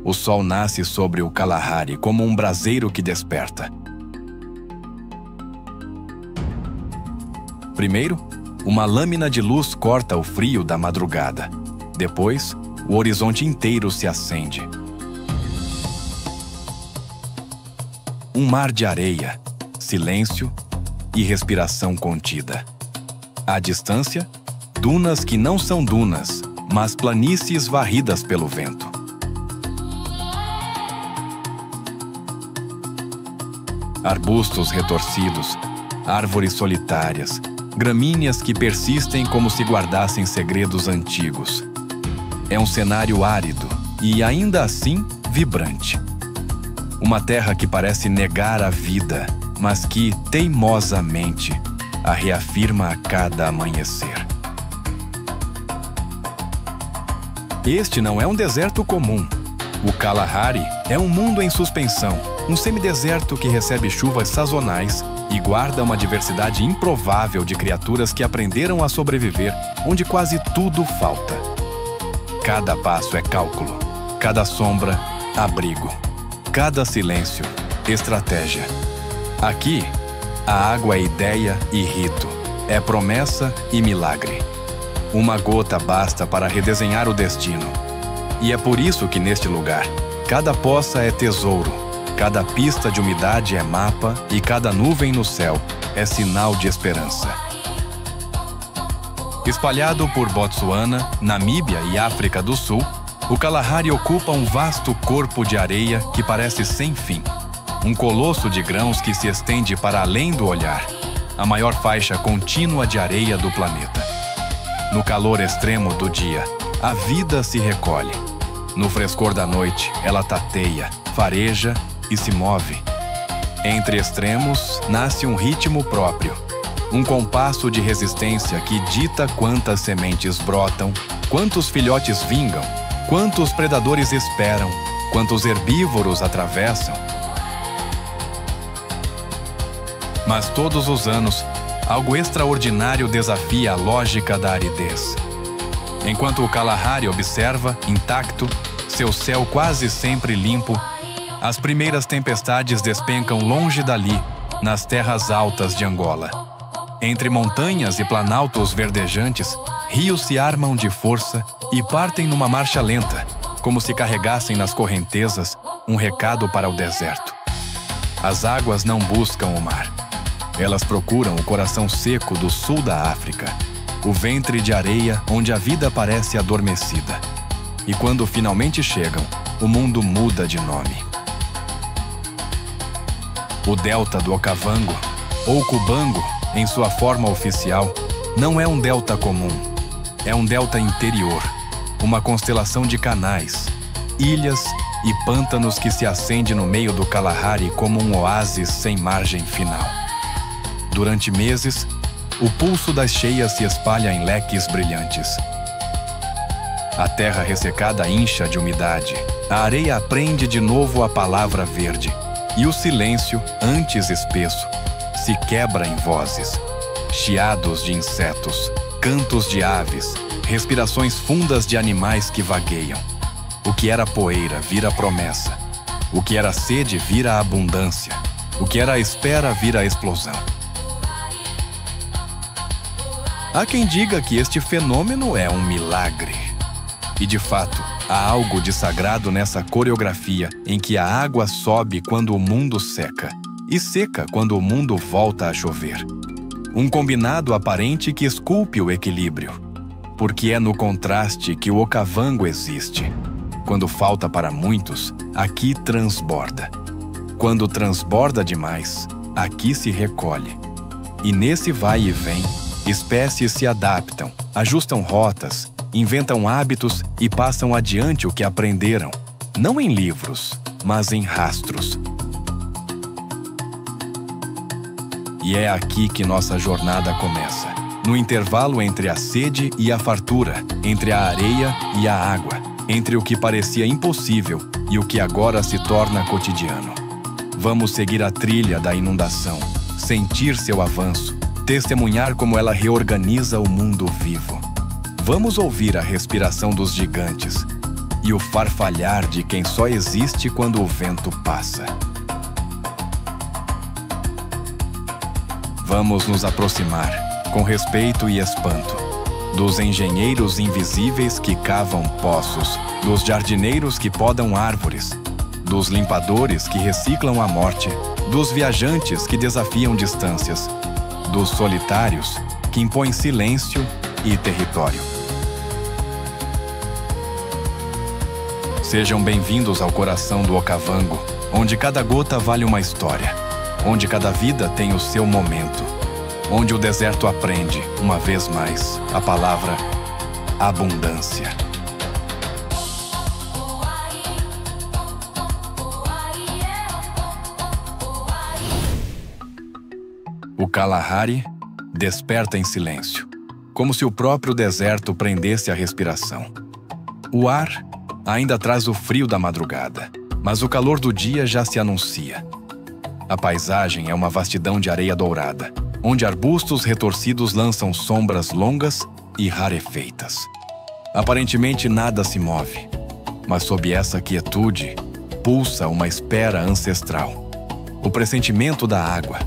o sol nasce sobre o Kalahari como um braseiro que desperta. Primeiro, uma lâmina de luz corta o frio da madrugada. Depois, o horizonte inteiro se acende. Um mar de areia, silêncio e respiração contida. À distância, dunas que não são dunas, mas planícies varridas pelo vento. Arbustos retorcidos, árvores solitárias, gramíneas que persistem como se guardassem segredos antigos. É um cenário árido e, ainda assim, vibrante. Uma terra que parece negar a vida, mas que, teimosamente, a reafirma a cada amanhecer. Este não é um deserto comum. O Kalahari é um mundo em suspensão, um semideserto que recebe chuvas sazonais e guarda uma diversidade improvável de criaturas que aprenderam a sobreviver onde quase tudo falta. Cada passo é cálculo, cada sombra, abrigo, cada silêncio, estratégia. Aqui, a água é ideia e rito, é promessa e milagre. Uma gota basta para redesenhar o destino. E é por isso que neste lugar, cada poça é tesouro, cada pista de umidade é mapa e cada nuvem no céu é sinal de esperança. Espalhado por Botsuana, Namíbia e África do Sul, o Kalahari ocupa um vasto corpo de areia que parece sem fim. Um colosso de grãos que se estende para além do olhar, a maior faixa contínua de areia do planeta. No calor extremo do dia, a vida se recolhe. No frescor da noite, ela tateia, fareja e se move. Entre extremos, nasce um ritmo próprio. Um compasso de resistência que dita quantas sementes brotam, quantos filhotes vingam, quantos predadores esperam, quantos herbívoros atravessam. Mas todos os anos, algo extraordinário desafia a lógica da aridez. Enquanto o Kalahari observa, intacto, seu céu quase sempre limpo, as primeiras tempestades despencam longe dali, nas terras altas de Angola. Entre montanhas e planaltos verdejantes, rios se armam de força e partem numa marcha lenta, como se carregassem nas correntezas um recado para o deserto. As águas não buscam o mar. Elas procuram o coração seco do sul da África, o ventre de areia onde a vida parece adormecida. E quando finalmente chegam, o mundo muda de nome. O delta do Okavango, ou Cubango, em sua forma oficial, não é um delta comum. É um delta interior, uma constelação de canais, ilhas e pântanos que se acende no meio do Kalahari como um oásis sem margem final. Durante meses, o pulso das cheias se espalha em leques brilhantes. A terra ressecada incha de umidade, a areia aprende de novo a palavra verde, e o silêncio, antes espesso, se quebra em vozes, chiados de insetos, cantos de aves, respirações fundas de animais que vagueiam. O que era poeira vira promessa, o que era sede vira abundância, o que era espera vira explosão. Há quem diga que este fenômeno é um milagre. E de fato, há algo de sagrado nessa coreografia em que a água sobe quando o mundo seca e seca quando o mundo volta a chover. Um combinado aparente que esculpe o equilíbrio, porque é no contraste que o Okavango existe. Quando falta para muitos, aqui transborda. Quando transborda demais, aqui se recolhe. E nesse vai e vem, espécies se adaptam, ajustam rotas, inventam hábitos e passam adiante o que aprenderam, não em livros, mas em rastros. E é aqui que nossa jornada começa, no intervalo entre a sede e a fartura, entre a areia e a água, entre o que parecia impossível e o que agora se torna cotidiano. Vamos seguir a trilha da inundação, sentir seu avanço, testemunhar como ela reorganiza o mundo vivo. Vamos ouvir a respiração dos gigantes, e o farfalhar de quem só existe quando o vento passa. Vamos nos aproximar, com respeito e espanto, dos engenheiros invisíveis que cavam poços, dos jardineiros que podam árvores, dos limpadores que reciclam a morte, dos viajantes que desafiam distâncias, dos solitários que impõem silêncio e território. Sejam bem-vindos ao coração do Okavango, onde cada gota vale uma história, onde cada vida tem o seu momento, onde o deserto aprende, uma vez mais, a palavra abundância. O Kalahari desperta em silêncio, como se o próprio deserto prendesse a respiração. O ar ainda traz o frio da madrugada, mas o calor do dia já se anuncia. A paisagem é uma vastidão de areia dourada, onde arbustos retorcidos lançam sombras longas e rarefeitas. Aparentemente nada se move, mas sob essa quietude pulsa uma espera ancestral, o pressentimento da água.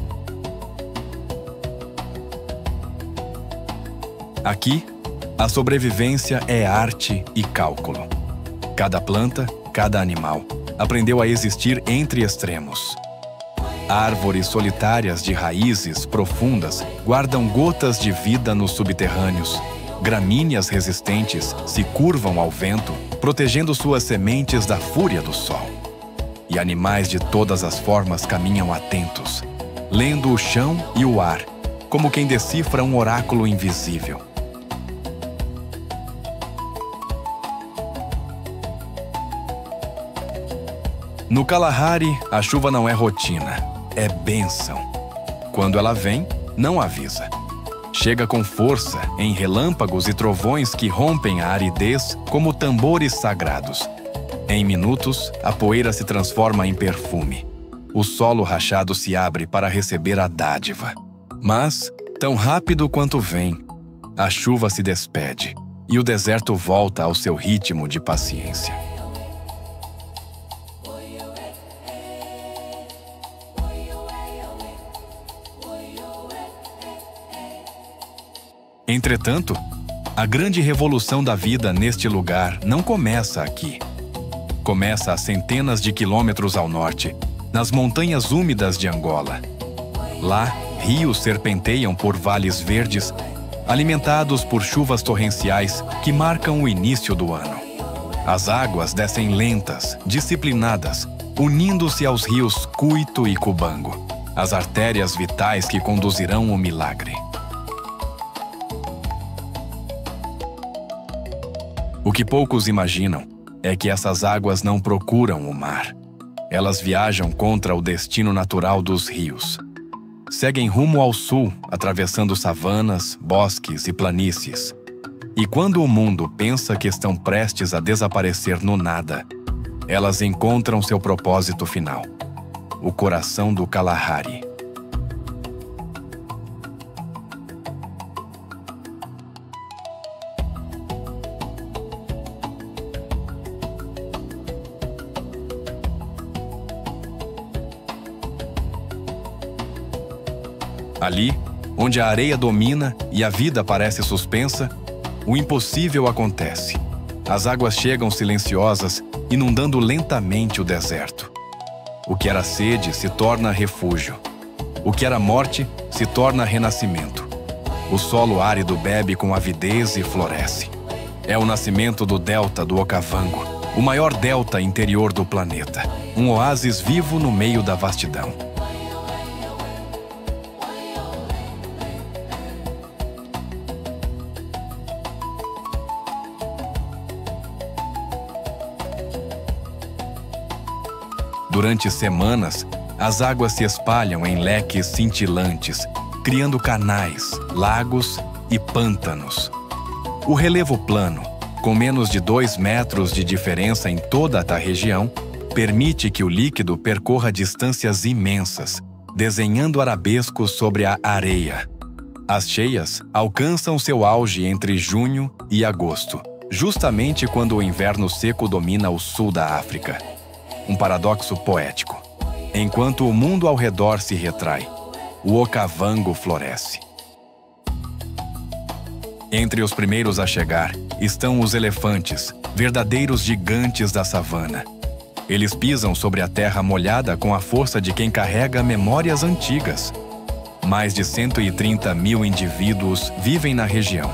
Aqui, a sobrevivência é arte e cálculo. Cada planta, cada animal, aprendeu a existir entre extremos. Árvores solitárias de raízes profundas guardam gotas de vida nos subterrâneos. Gramíneas resistentes se curvam ao vento, protegendo suas sementes da fúria do sol. E animais de todas as formas caminham atentos, lendo o chão e o ar, como quem decifra um oráculo invisível. No Kalahari, a chuva não é rotina, é bênção. Quando ela vem, não avisa. Chega com força, em relâmpagos e trovões que rompem a aridez como tambores sagrados. Em minutos, a poeira se transforma em perfume. O solo rachado se abre para receber a dádiva. Mas, tão rápido quanto vem, a chuva se despede e o deserto volta ao seu ritmo de paciência. Entretanto, a grande revolução da vida neste lugar não começa aqui. Começa a centenas de quilômetros ao norte, nas montanhas úmidas de Angola. Lá, rios serpenteiam por vales verdes, alimentados por chuvas torrenciais que marcam o início do ano. As águas descem lentas, disciplinadas, unindo-se aos rios Cuito e Cubango, as artérias vitais que conduzirão o milagre. O que poucos imaginam é que essas águas não procuram o mar. Elas viajam contra o destino natural dos rios. Seguem rumo ao sul, atravessando savanas, bosques e planícies. E quando o mundo pensa que estão prestes a desaparecer no nada, elas encontram seu propósito final: o coração do Kalahari. Ali, onde a areia domina e a vida parece suspensa, o impossível acontece. As águas chegam silenciosas, inundando lentamente o deserto. O que era sede se torna refúgio. O que era morte se torna renascimento. O solo árido bebe com avidez e floresce. É o nascimento do delta do Okavango, o maior delta interior do planeta, um oásis vivo no meio da vastidão. Durante semanas, as águas se espalham em leques cintilantes, criando canais, lagos e pântanos. O relevo plano, com menos de 2 metros de diferença em toda a região, permite que o líquido percorra distâncias imensas, desenhando arabescos sobre a areia. As cheias alcançam seu auge entre junho e agosto, justamente quando o inverno seco domina o sul da África. Um paradoxo poético. Enquanto o mundo ao redor se retrai, o Okavango floresce. Entre os primeiros a chegar estão os elefantes, verdadeiros gigantes da savana. Eles pisam sobre a terra molhada com a força de quem carrega memórias antigas. Mais de 130 mil indivíduos vivem na região,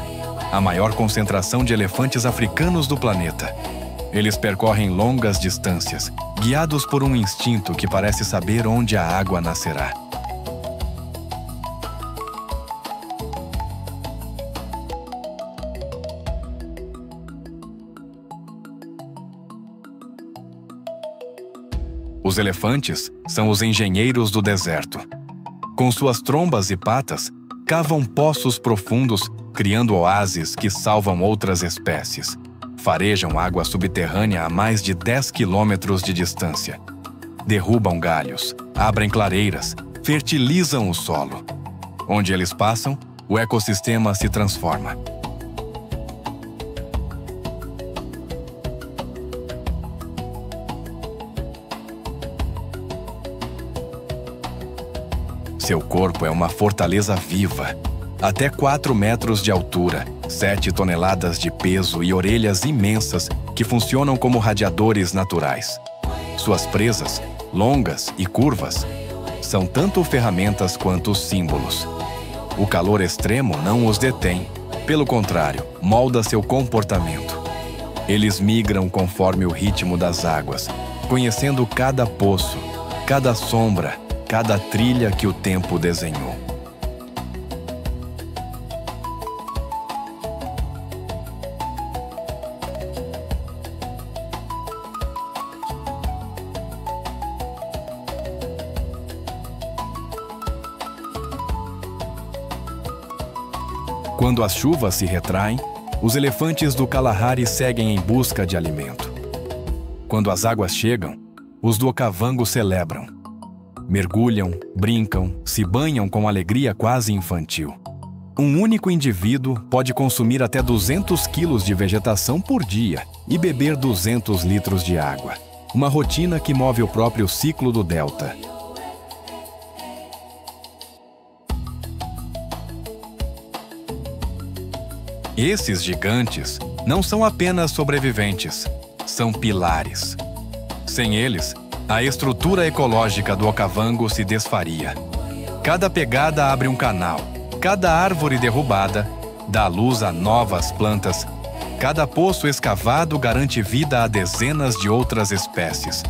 a maior concentração de elefantes africanos do planeta. Eles percorrem longas distâncias, guiados por um instinto que parece saber onde a água nascerá. Os elefantes são os engenheiros do deserto. Com suas trombas e patas, cavam poços profundos, criando oásis que salvam outras espécies. Farejam água subterrânea a mais de 10 quilômetros de distância. Derrubam galhos, abrem clareiras, fertilizam o solo. Onde eles passam, o ecossistema se transforma. Seu corpo é uma fortaleza viva. Até 4 metros de altura, 7 toneladas de peso e orelhas imensas que funcionam como radiadores naturais. Suas presas, longas e curvas, são tanto ferramentas quanto símbolos. O calor extremo não os detém, pelo contrário, molda seu comportamento. Eles migram conforme o ritmo das águas, conhecendo cada poço, cada sombra, cada trilha que o tempo desenhou. Quando as chuvas se retraem, os elefantes do Kalahari seguem em busca de alimento. Quando as águas chegam, os do Okavango celebram. Mergulham, brincam, se banham com alegria quase infantil. Um único indivíduo pode consumir até 200 quilos de vegetação por dia e beber 200 litros de água. Uma rotina que move o próprio ciclo do delta. Esses gigantes não são apenas sobreviventes, são pilares. Sem eles, a estrutura ecológica do Okavango se desfaria. Cada pegada abre um canal, cada árvore derrubada dá luz a novas plantas, cada poço escavado garante vida a dezenas de outras espécies.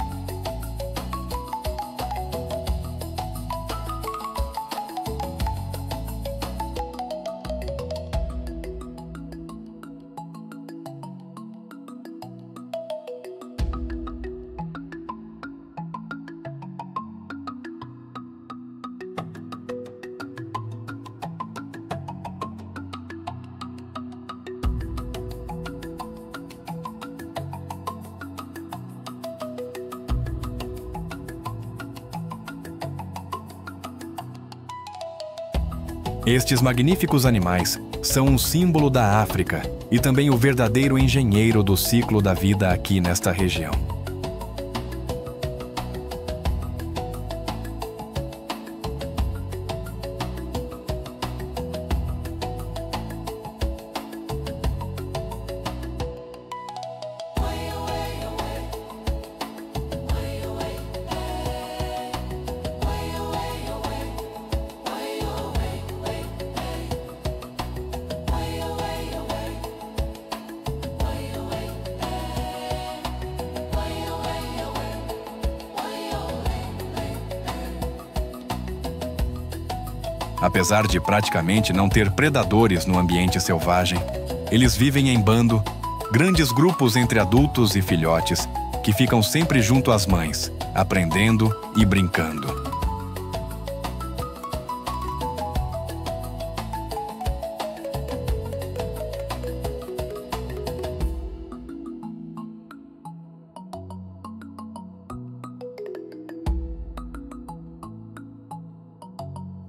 Estes magníficos animais são um símbolo da África e também o verdadeiro engenheiro do ciclo da vida aqui nesta região. Apesar de praticamente não ter predadores no ambiente selvagem, eles vivem em bando, grandes grupos entre adultos e filhotes, que ficam sempre junto às mães, aprendendo e brincando.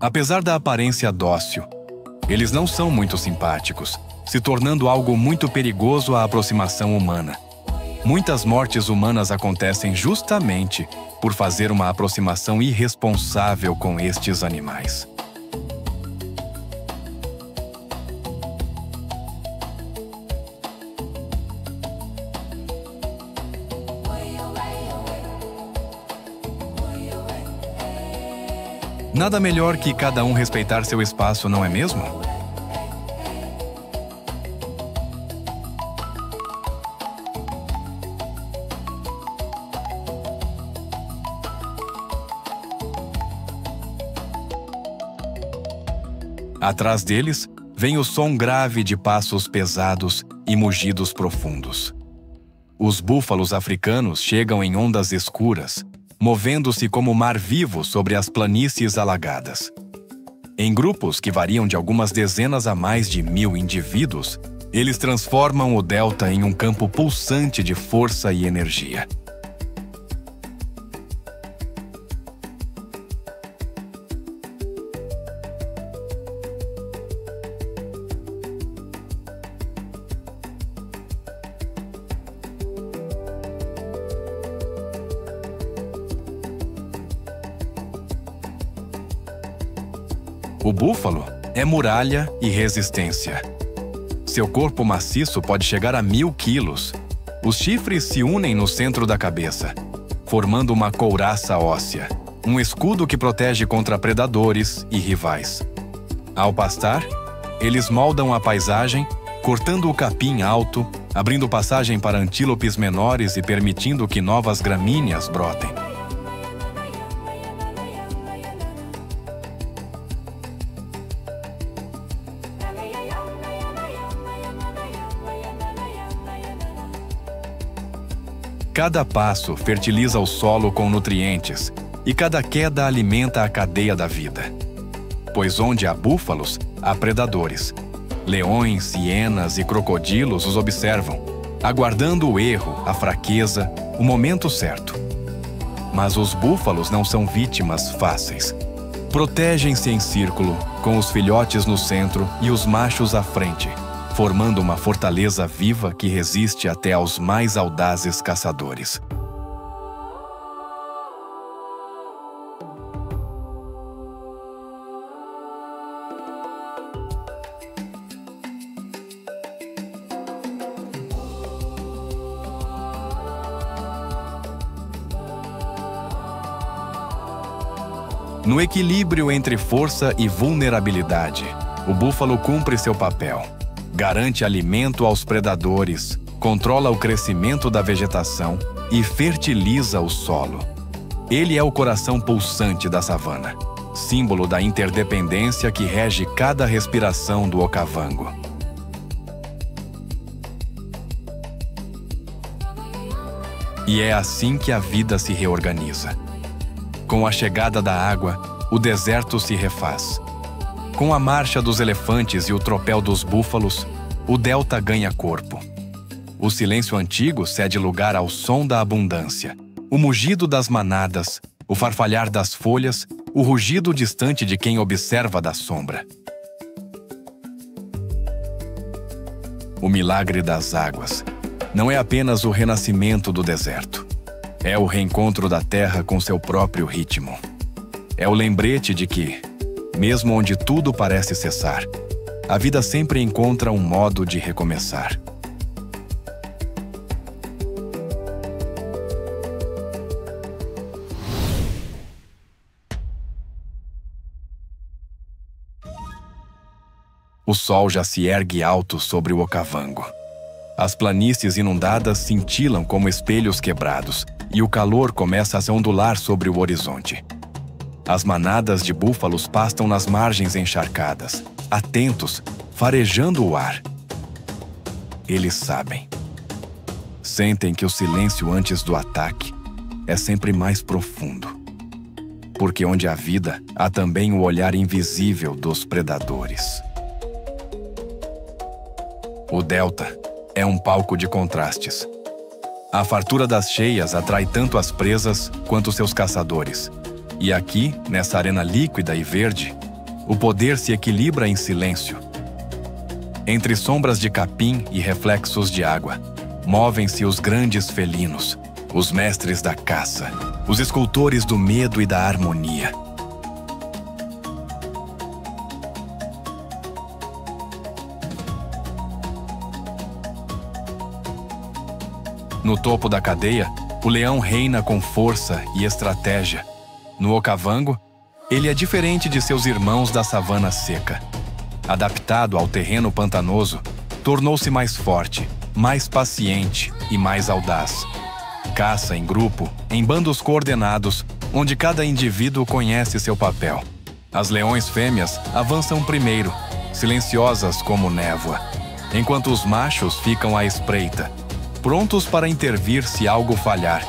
Apesar da aparência dócil, eles não são muito simpáticos se tornando algo muito perigoso à aproximação humana. Muitas mortes humanas acontecem justamente por fazer uma aproximação irresponsável com estes animais. Nada melhor que cada um respeitar seu espaço, não é mesmo? Atrás deles, vem o som grave de passos pesados e mugidos profundos. Os búfalos africanos chegam em ondas escuras, movendo-se como mar vivo sobre as planícies alagadas. Em grupos que variam de algumas dezenas a mais de 1000 indivíduos, eles transformam o delta em um campo pulsante de força e energia. O búfalo é muralha e resistência. Seu corpo maciço pode chegar a 1000 quilos. Os chifres se unem no centro da cabeça, formando uma couraça óssea, um escudo que protege contra predadores e rivais. Ao pastar, eles moldam a paisagem, cortando o capim alto, abrindo passagem para antílopes menores e permitindo que novas gramíneas brotem. Cada passo fertiliza o solo com nutrientes e cada queda alimenta a cadeia da vida. Pois onde há búfalos, há predadores. Leões, hienas e crocodilos os observam, aguardando o erro, a fraqueza, o momento certo. Mas os búfalos não são vítimas fáceis. Protegem-se em círculo, com os filhotes no centro e os machos à frente, formando uma fortaleza viva que resiste até aos mais audazes caçadores. No equilíbrio entre força e vulnerabilidade, o búfalo cumpre seu papel. Garante alimento aos predadores, controla o crescimento da vegetação e fertiliza o solo. Ele é o coração pulsante da savana, símbolo da interdependência que rege cada respiração do Okavango. E é assim que a vida se reorganiza. Com a chegada da água, o deserto se refaz. Com a marcha dos elefantes e o tropel dos búfalos, o delta ganha corpo. O silêncio antigo cede lugar ao som da abundância, o mugido das manadas, o farfalhar das folhas, o rugido distante de quem observa da sombra. O milagre das águas não é apenas o renascimento do deserto. É o reencontro da terra com seu próprio ritmo. É o lembrete de que, mesmo onde tudo parece cessar, a vida sempre encontra um modo de recomeçar. O sol já se ergue alto sobre o Okavango. As planícies inundadas cintilam como espelhos quebrados e o calor começa a se ondular sobre o horizonte. As manadas de búfalos pastam nas margens encharcadas, atentos, farejando o ar. Eles sabem. Sentem que o silêncio antes do ataque é sempre mais profundo. Porque onde há vida, há também o olhar invisível dos predadores. O delta é um palco de contrastes. A fartura das cheias atrai tanto as presas quanto seus caçadores. E aqui, nessa arena líquida e verde, o poder se equilibra em silêncio. Entre sombras de capim e reflexos de água, movem-se os grandes felinos, os mestres da caça, os escultores do medo e da harmonia. No topo da cadeia, o leão reina com força e estratégia. No Okavango, ele é diferente de seus irmãos da savana seca. Adaptado ao terreno pantanoso, tornou-se mais forte, mais paciente e mais audaz. Caça em grupo, em bandos coordenados, onde cada indivíduo conhece seu papel. As leões fêmeas avançam primeiro, silenciosas como névoa, enquanto os machos ficam à espreita, prontos para intervir se algo falhar.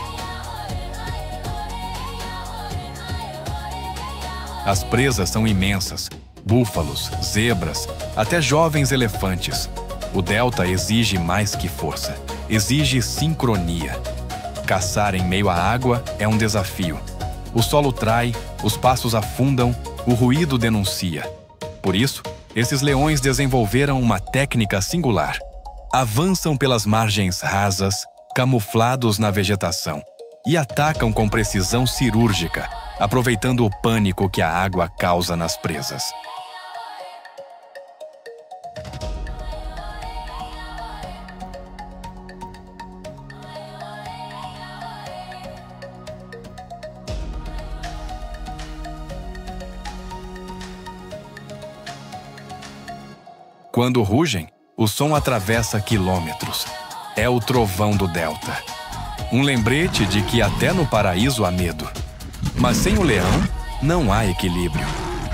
As presas são imensas, búfalos, zebras, até jovens elefantes. O delta exige mais que força, exige sincronia. Caçar em meio à água é um desafio. O solo trai, os passos afundam, o ruído denuncia. Por isso, esses leões desenvolveram uma técnica singular. Avançam pelas margens rasas, camuflados na vegetação, e atacam com precisão cirúrgica, aproveitando o pânico que a água causa nas presas. Quando rugem, o som atravessa quilômetros. É o trovão do delta. Um lembrete de que até no paraíso há medo. Mas sem o leão, não há equilíbrio.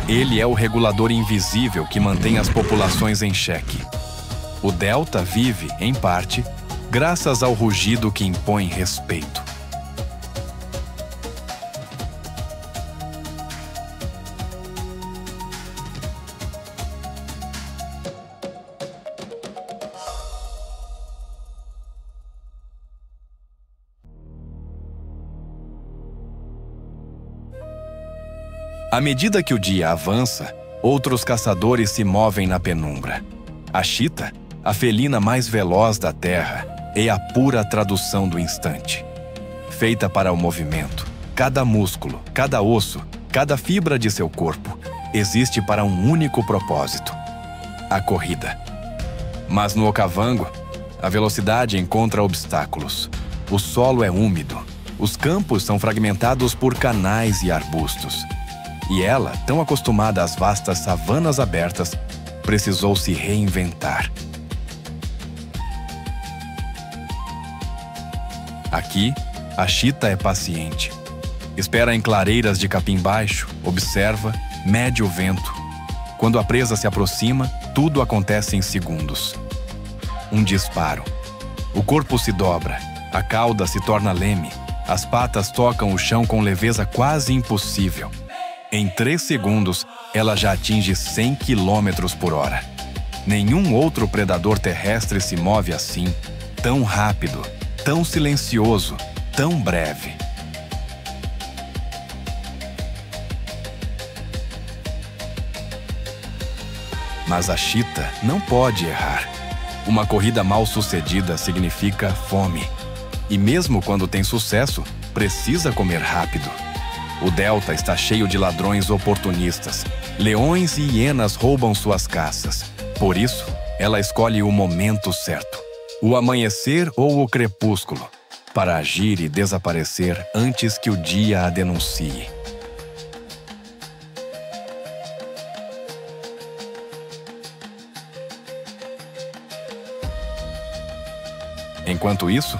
Ele é o regulador invisível que mantém as populações em xeque. O delta vive, em parte, graças ao rugido que impõe respeito. À medida que o dia avança, outros caçadores se movem na penumbra. A chita, a felina mais veloz da terra, é a pura tradução do instante. Feita para o movimento, cada músculo, cada osso, cada fibra de seu corpo existe para um único propósito: a corrida. Mas no Okavango, a velocidade encontra obstáculos. O solo é úmido, os campos são fragmentados por canais e arbustos. E ela, tão acostumada às vastas savanas abertas, precisou se reinventar. Aqui, a chita é paciente. Espera em clareiras de capim baixo, observa, mede o vento. Quando a presa se aproxima, tudo acontece em segundos. Um disparo. O corpo se dobra, a cauda se torna leme, as patas tocam o chão com leveza quase impossível. Em 3 segundos, ela já atinge 100 km por hora. Nenhum outro predador terrestre se move assim, tão rápido, tão silencioso, tão breve. Mas a chita não pode errar. Uma corrida mal sucedida significa fome. E mesmo quando tem sucesso, precisa comer rápido. O delta está cheio de ladrões oportunistas. Leões e hienas roubam suas caças. Por isso, ela escolhe o momento certo, o amanhecer ou o crepúsculo, para agir e desaparecer antes que o dia a denuncie. Enquanto isso,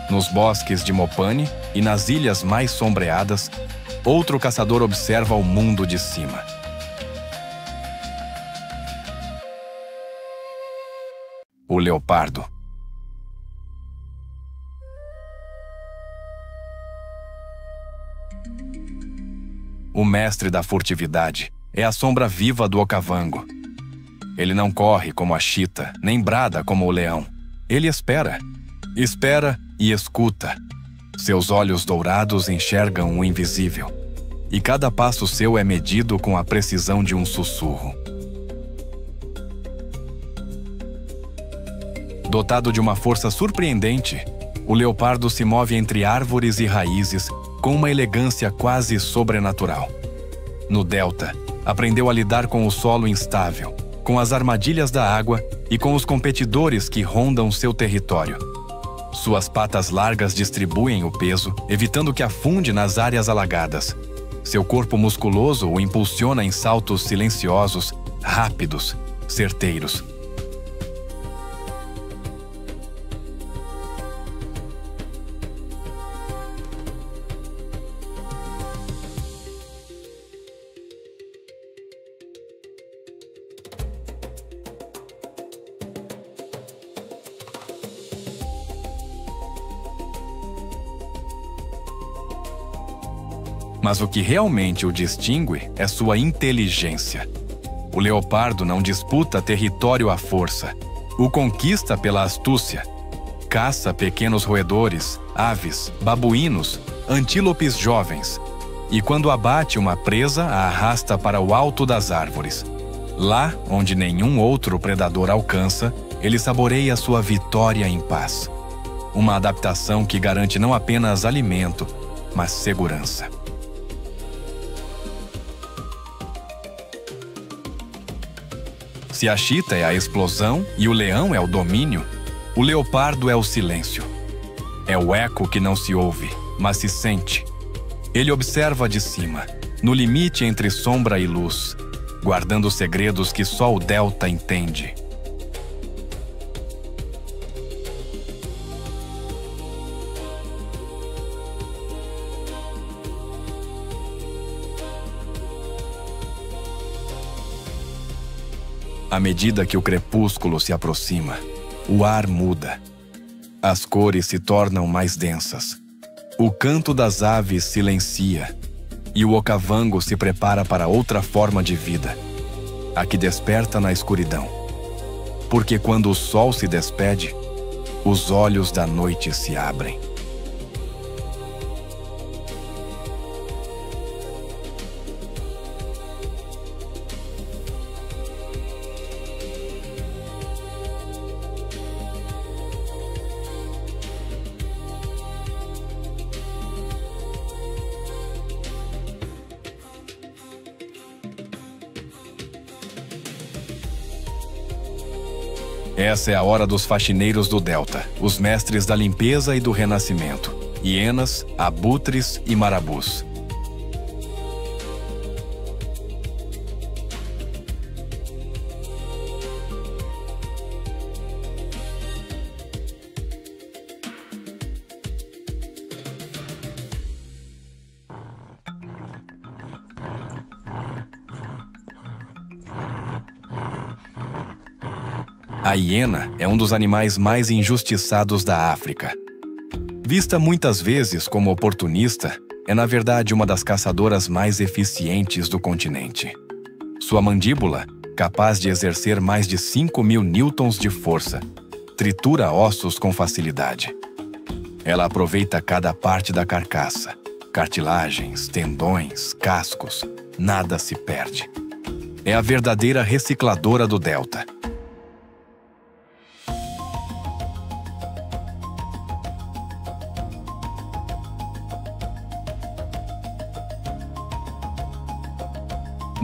nos bosques de Mopane e nas ilhas mais sombreadas, outro caçador observa o mundo de cima. O leopardo. O mestre da furtividade é a sombra viva do Okavango. Ele não corre como a chita, nem brada como o leão. Ele espera. Espera e escuta. Seus olhos dourados enxergam o invisível. E cada passo seu é medido com a precisão de um sussurro. Dotado de uma força surpreendente, o leopardo se move entre árvores e raízes com uma elegância quase sobrenatural. No delta, aprendeu a lidar com o solo instável, com as armadilhas da água e com os competidores que rondam seu território. Suas patas largas distribuem o peso, evitando que afunde nas áreas alagadas. Seu corpo musculoso o impulsiona em saltos silenciosos, rápidos, certeiros. Mas o que realmente o distingue é sua inteligência. O leopardo não disputa território à força. O conquista pela astúcia. Caça pequenos roedores, aves, babuínos, antílopes jovens. E quando abate uma presa, a arrasta para o alto das árvores. Lá, onde nenhum outro predador alcança, ele saboreia sua vitória em paz. Uma adaptação que garante não apenas alimento, mas segurança. Se a chita é a explosão e o leão é o domínio, o leopardo é o silêncio. É o eco que não se ouve, mas se sente. Ele observa de cima, no limite entre sombra e luz, guardando segredos que só o delta entende. À medida que o crepúsculo se aproxima, o ar muda. As cores se tornam mais densas. O canto das aves silencia. E o okavango se prepara para outra forma de vida, a que desperta na escuridão. Porque quando o sol se despede, os olhos da noite se abrem. Essa é a hora dos faxineiros do delta, os mestres da limpeza e do renascimento, hienas, abutres e marabus. A hiena é um dos animais mais injustiçados da África. Vista muitas vezes como oportunista, é na verdade uma das caçadoras mais eficientes do continente. Sua mandíbula, capaz de exercer mais de 5.000 newtons de força, tritura ossos com facilidade. Ela aproveita cada parte da carcaça, cartilagens, tendões, cascos, nada se perde. É a verdadeira recicladora do delta.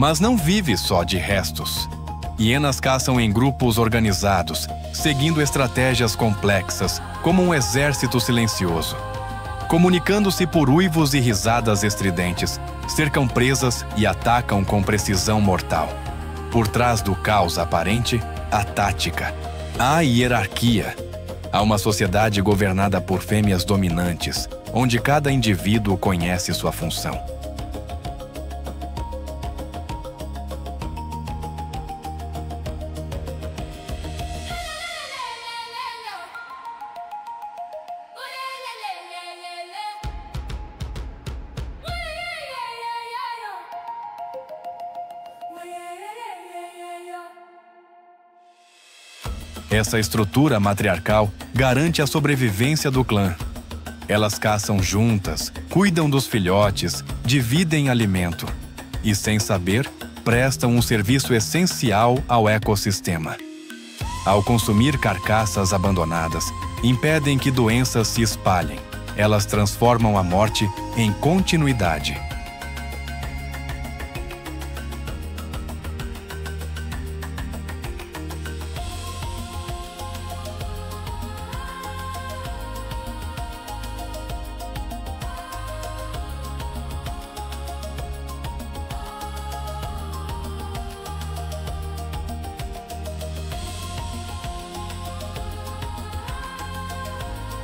Mas não vive só de restos. Hienas caçam em grupos organizados, seguindo estratégias complexas, como um exército silencioso. Comunicando-se por uivos e risadas estridentes, cercam presas e atacam com precisão mortal. Por trás do caos aparente, há tática, há hierarquia. Há uma sociedade governada por fêmeas dominantes, onde cada indivíduo conhece sua função. Essa estrutura matriarcal garante a sobrevivência do clã. Elas caçam juntas, cuidam dos filhotes, dividem alimento e, sem saber, prestam um serviço essencial ao ecossistema. Ao consumir carcaças abandonadas, impedem que doenças se espalhem. Elas transformam a morte em continuidade.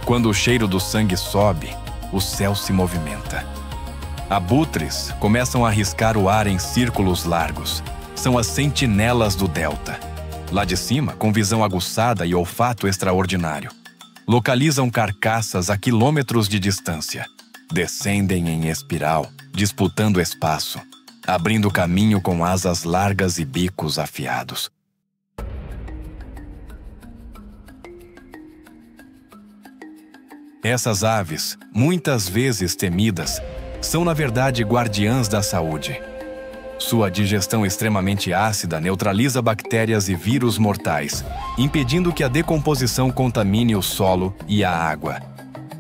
Quando o cheiro do sangue sobe, o céu se movimenta. Abutres começam a riscar o ar em círculos largos. São as sentinelas do delta. Lá de cima, com visão aguçada e olfato extraordinário. Localizam carcaças a quilômetros de distância. Descendem em espiral, disputando espaço, abrindo caminho com asas largas e bicos afiados. Essas aves, muitas vezes temidas, são na verdade guardiãs da saúde. Sua digestão extremamente ácida neutraliza bactérias e vírus mortais, impedindo que a decomposição contamine o solo e a água.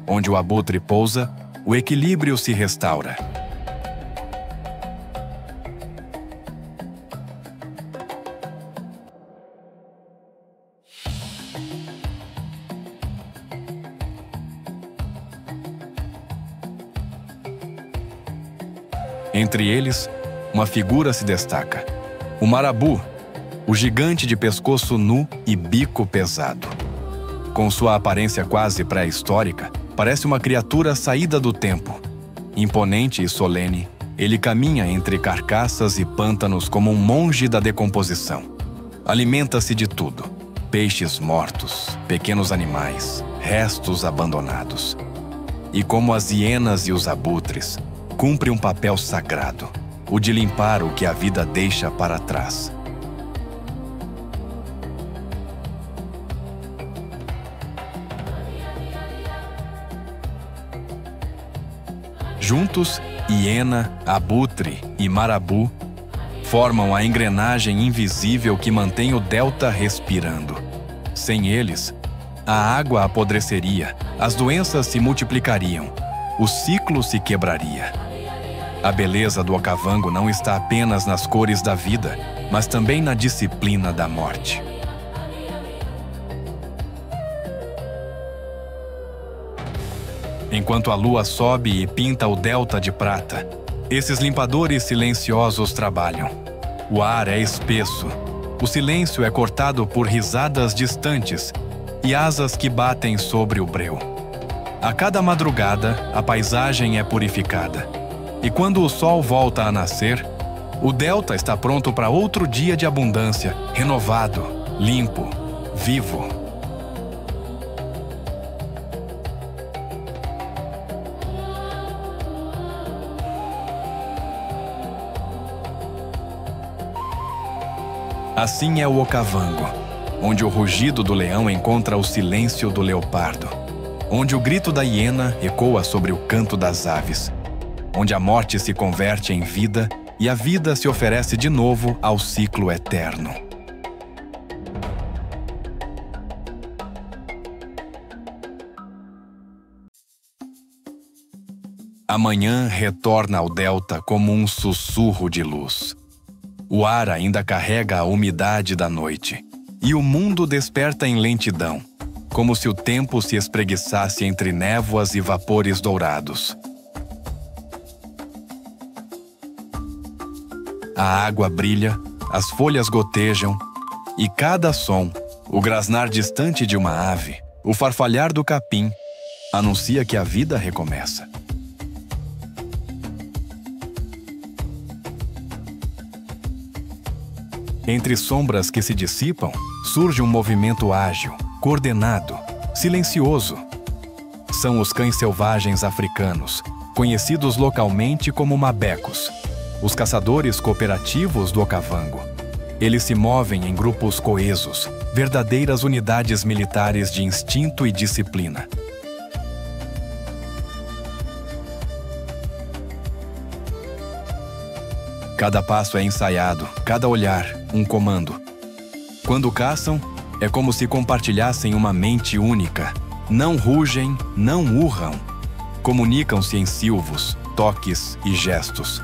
Onde o abutre pousa, o equilíbrio se restaura. Entre eles, uma figura se destaca. O marabu, o gigante de pescoço nu e bico pesado. Com sua aparência quase pré-histórica, parece uma criatura saída do tempo. Imponente e solene, ele caminha entre carcaças e pântanos como um monge da decomposição. Alimenta-se de tudo: peixes mortos, pequenos animais, restos abandonados. E como as hienas e os abutres, cumpre um papel sagrado, o de limpar o que a vida deixa para trás. Juntos, hiena, abutre e marabu formam a engrenagem invisível que mantém o delta respirando. Sem eles, a água apodreceria, as doenças se multiplicariam, o ciclo se quebraria. A beleza do Okavango não está apenas nas cores da vida, mas também na disciplina da morte. Enquanto a lua sobe e pinta o delta de prata, esses limpadores silenciosos trabalham. O ar é espesso, o silêncio é cortado por risadas distantes e asas que batem sobre o breu. A cada madrugada, a paisagem é purificada. E quando o sol volta a nascer, o delta está pronto para outro dia de abundância, renovado, limpo, vivo. Assim é o Okavango, onde o rugido do leão encontra o silêncio do leopardo, onde o grito da hiena ecoa sobre o canto das aves, onde a morte se converte em vida e a vida se oferece de novo ao ciclo eterno. A manhã retorna ao delta como um sussurro de luz. O ar ainda carrega a umidade da noite, e o mundo desperta em lentidão, como se o tempo se espreguiçasse entre névoas e vapores dourados. A água brilha, as folhas gotejam, e cada som, o grasnar distante de uma ave, o farfalhar do capim, anuncia que a vida recomeça. Entre sombras que se dissipam, surge um movimento ágil, coordenado, silencioso. São os cães selvagens africanos, conhecidos localmente como mabecos, os caçadores cooperativos do Okavango. Eles se movem em grupos coesos, verdadeiras unidades militares de instinto e disciplina. Cada passo é ensaiado, cada olhar, um comando. Quando caçam, É como se compartilhassem uma mente única. Não rugem, não urram. Comunicam-se em silvos, toques e gestos.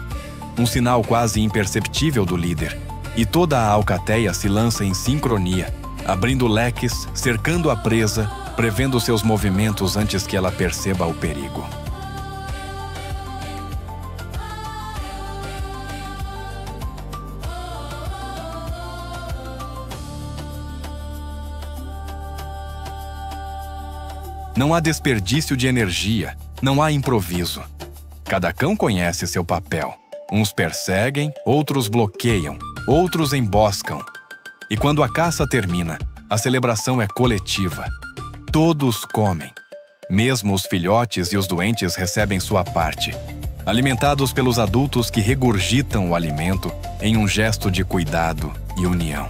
Um sinal quase imperceptível do líder. E toda a alcateia se lança em sincronia, abrindo leques, cercando a presa, prevendo seus movimentos antes que ela perceba o perigo. Não há desperdício de energia, não há improviso. Cada cão conhece seu papel. Uns perseguem, outros bloqueiam, outros emboscam. E quando a caça termina, a celebração é coletiva. Todos comem. Mesmo os filhotes e os doentes recebem sua parte, alimentados pelos adultos que regurgitam o alimento em um gesto de cuidado e união.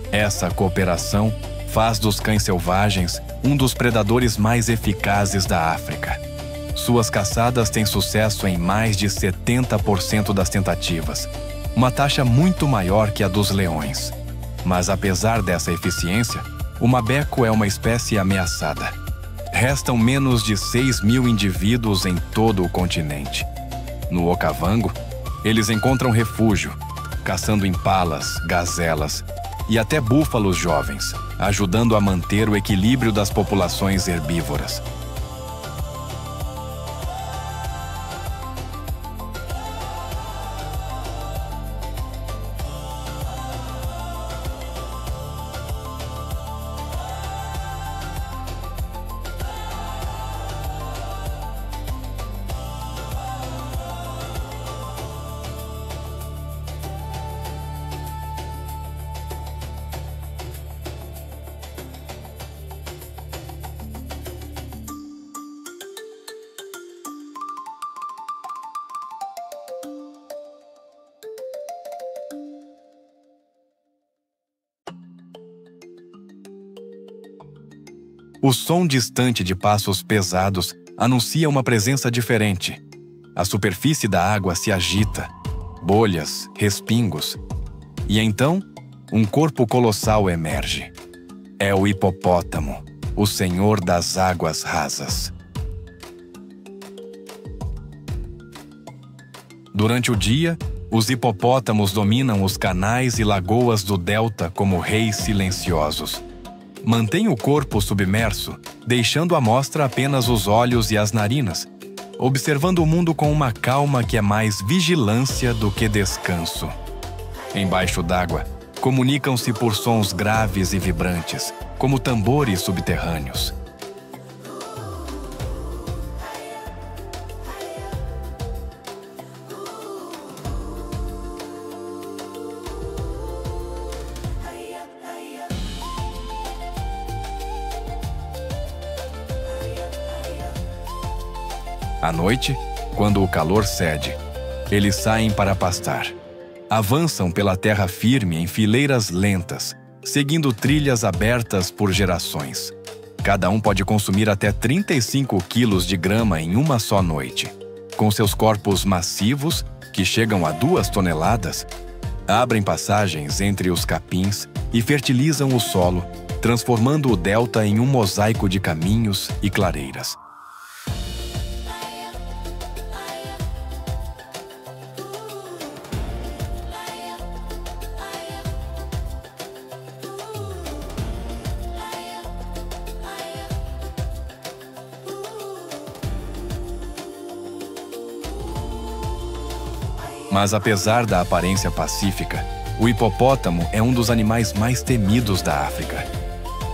Essa cooperação faz dos cães selvagens um dos predadores mais eficazes da África. Suas caçadas têm sucesso em mais de 70% das tentativas, uma taxa muito maior que a dos leões. Mas apesar dessa eficiência, o mabeco é uma espécie ameaçada. Restam menos de 6.000 indivíduos em todo o continente. No Okavango, eles encontram refúgio, caçando impalas, gazelas e até búfalos jovens, ajudando a manter o equilíbrio das populações herbívoras. O som distante de passos pesados anuncia uma presença diferente. A superfície da água se agita, bolhas, respingos. E então, um corpo colossal emerge. É o hipopótamo, o senhor das águas rasas. Durante o dia, os hipopótamos dominam os canais e lagoas do delta como reis silenciosos. Mantém o corpo submerso, deixando à mostra apenas os olhos e as narinas, observando o mundo com uma calma que é mais vigilância do que descanso. Embaixo d'água, comunicam-se por sons graves e vibrantes, como tambores subterrâneos. À noite, quando o calor cede, eles saem para pastar. Avançam pela terra firme em fileiras lentas, seguindo trilhas abertas por gerações. Cada um pode consumir até 35 quilos de grama em uma só noite. Com seus corpos massivos, que chegam a 2 toneladas, abrem passagens entre os capins e fertilizam o solo, transformando o delta em um mosaico de caminhos e clareiras. Mas apesar da aparência pacífica, o hipopótamo é um dos animais mais temidos da África.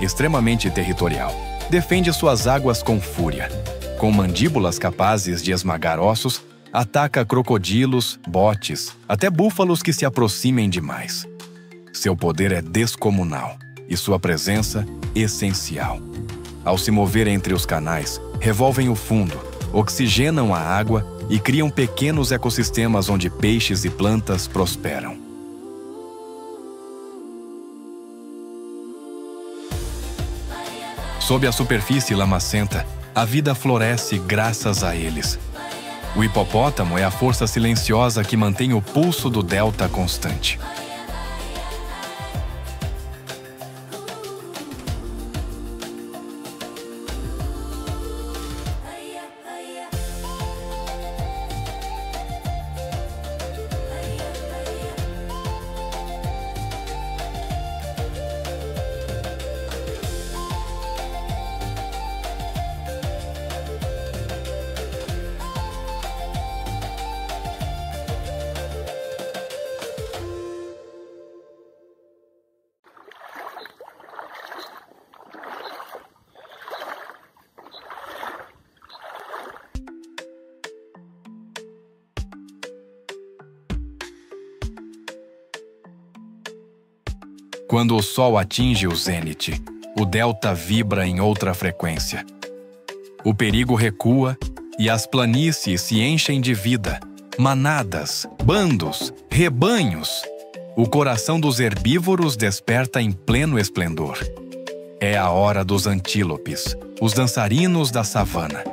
Extremamente territorial, defende suas águas com fúria. Com mandíbulas capazes de esmagar ossos, ataca crocodilos, botes, até búfalos que se aproximem demais. Seu poder é descomunal e sua presença essencial. Ao se mover entre os canais, revolvem o fundo, oxigenam a água e criam pequenos ecossistemas onde peixes e plantas prosperam. Sob a superfície lamacenta, a vida floresce graças a eles. O hipopótamo é a força silenciosa que mantém o pulso do delta constante. Quando o Sol atinge o zênite, o delta vibra em outra frequência. O perigo recua e as planícies se enchem de vida, manadas, bandos, rebanhos. O coração dos herbívoros desperta em pleno esplendor. É a hora dos antílopes, os dançarinos da savana.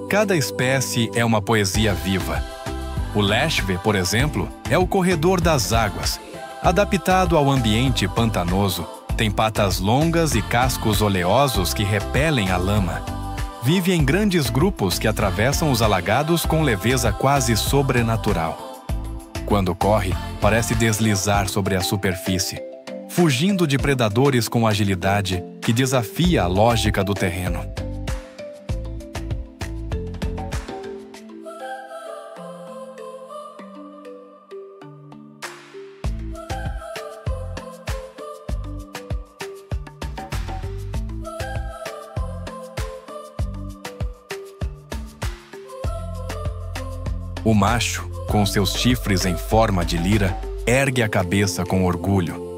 Cada espécie é uma poesia viva. O lechwe, por exemplo, é o corredor das águas. Adaptado ao ambiente pantanoso, tem patas longas e cascos oleosos que repelem a lama. Vive em grandes grupos que atravessam os alagados com leveza quase sobrenatural. Quando corre, parece deslizar sobre a superfície, fugindo de predadores com agilidade que desafia a lógica do terreno. O macho, com seus chifres em forma de lira, ergue a cabeça com orgulho.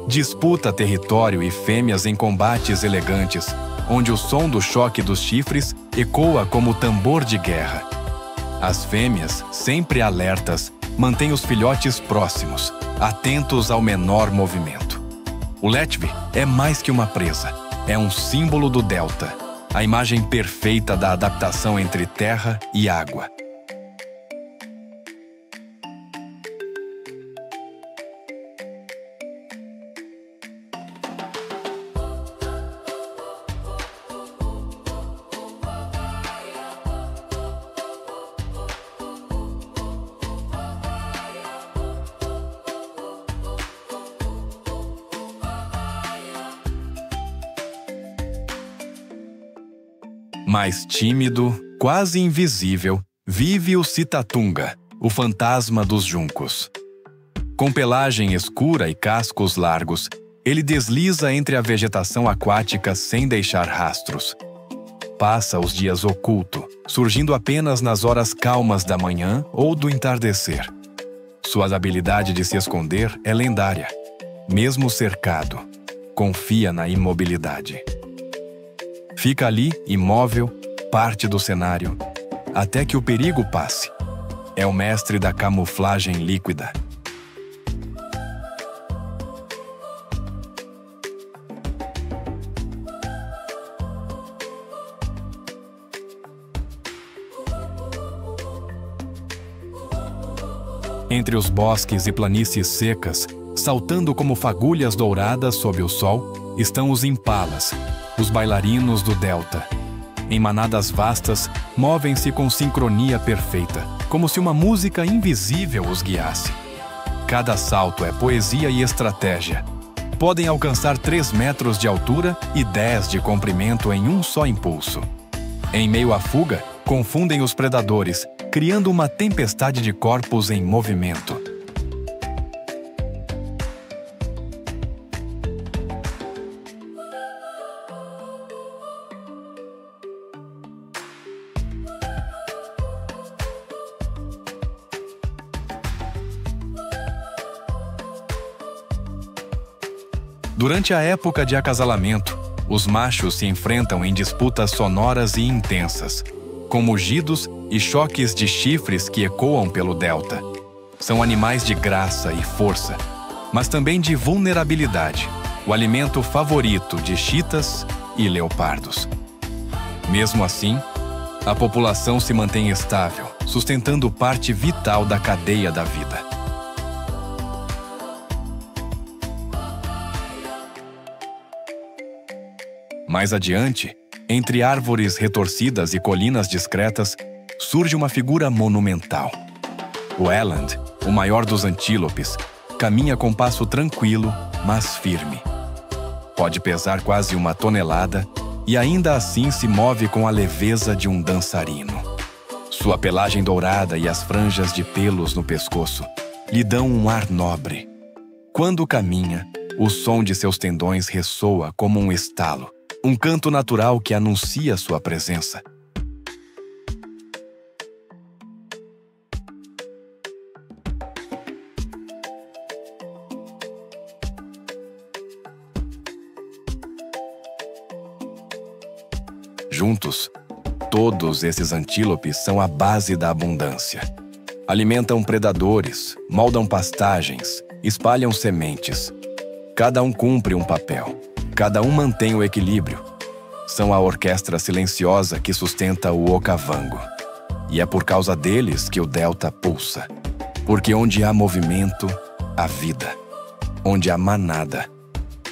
Disputa território e fêmeas em combates elegantes, onde o som do choque dos chifres ecoa como tambor de guerra. As fêmeas, sempre alertas, mantêm os filhotes próximos, atentos ao menor movimento. O lechwe é mais que uma presa, é um símbolo do delta, a imagem perfeita da adaptação entre terra e água. Mais tímido, quase invisível, vive o citatunga, o fantasma dos juncos. Com pelagem escura e cascos largos, ele desliza entre a vegetação aquática sem deixar rastros. Passa os dias oculto, surgindo apenas nas horas calmas da manhã ou do entardecer. Sua habilidade de se esconder é lendária. Mesmo cercado, confia na imobilidade. Fica ali, imóvel, parte do cenário, até que o perigo passe. É o mestre da camuflagem líquida. Entre os bosques e planícies secas, saltando como fagulhas douradas sob o sol, estão os impalas, os bailarinos do delta. Em manadas vastas, movem-se com sincronia perfeita, como se uma música invisível os guiasse. Cada salto é poesia e estratégia. Podem alcançar 3 metros de altura e 10 de comprimento em um só impulso. Em meio à fuga, confundem os predadores, criando uma tempestade de corpos em movimento. Durante a época de acasalamento, os machos se enfrentam em disputas sonoras e intensas, com mugidos e choques de chifres que ecoam pelo delta. São animais de graça e força, mas também de vulnerabilidade, o alimento favorito de chitas e leopardos. Mesmo assim, a população se mantém estável, sustentando parte vital da cadeia da vida. Mais adiante, entre árvores retorcidas e colinas discretas, surge uma figura monumental. O eland, o maior dos antílopes, caminha com passo tranquilo, mas firme. Pode pesar quase 1 tonelada e ainda assim se move com a leveza de um dançarino. Sua pelagem dourada e as franjas de pelos no pescoço lhe dão um ar nobre. Quando caminha, o som de seus tendões ressoa como um estalo, um canto natural que anuncia sua presença. Juntos, todos esses antílopes são a base da abundância. Alimentam predadores, moldam pastagens, espalham sementes. Cada um cumpre um papel. Cada um mantém o equilíbrio. São a orquestra silenciosa que sustenta o Okavango. E é por causa deles que o delta pulsa. Porque onde há movimento, há vida. Onde há manada,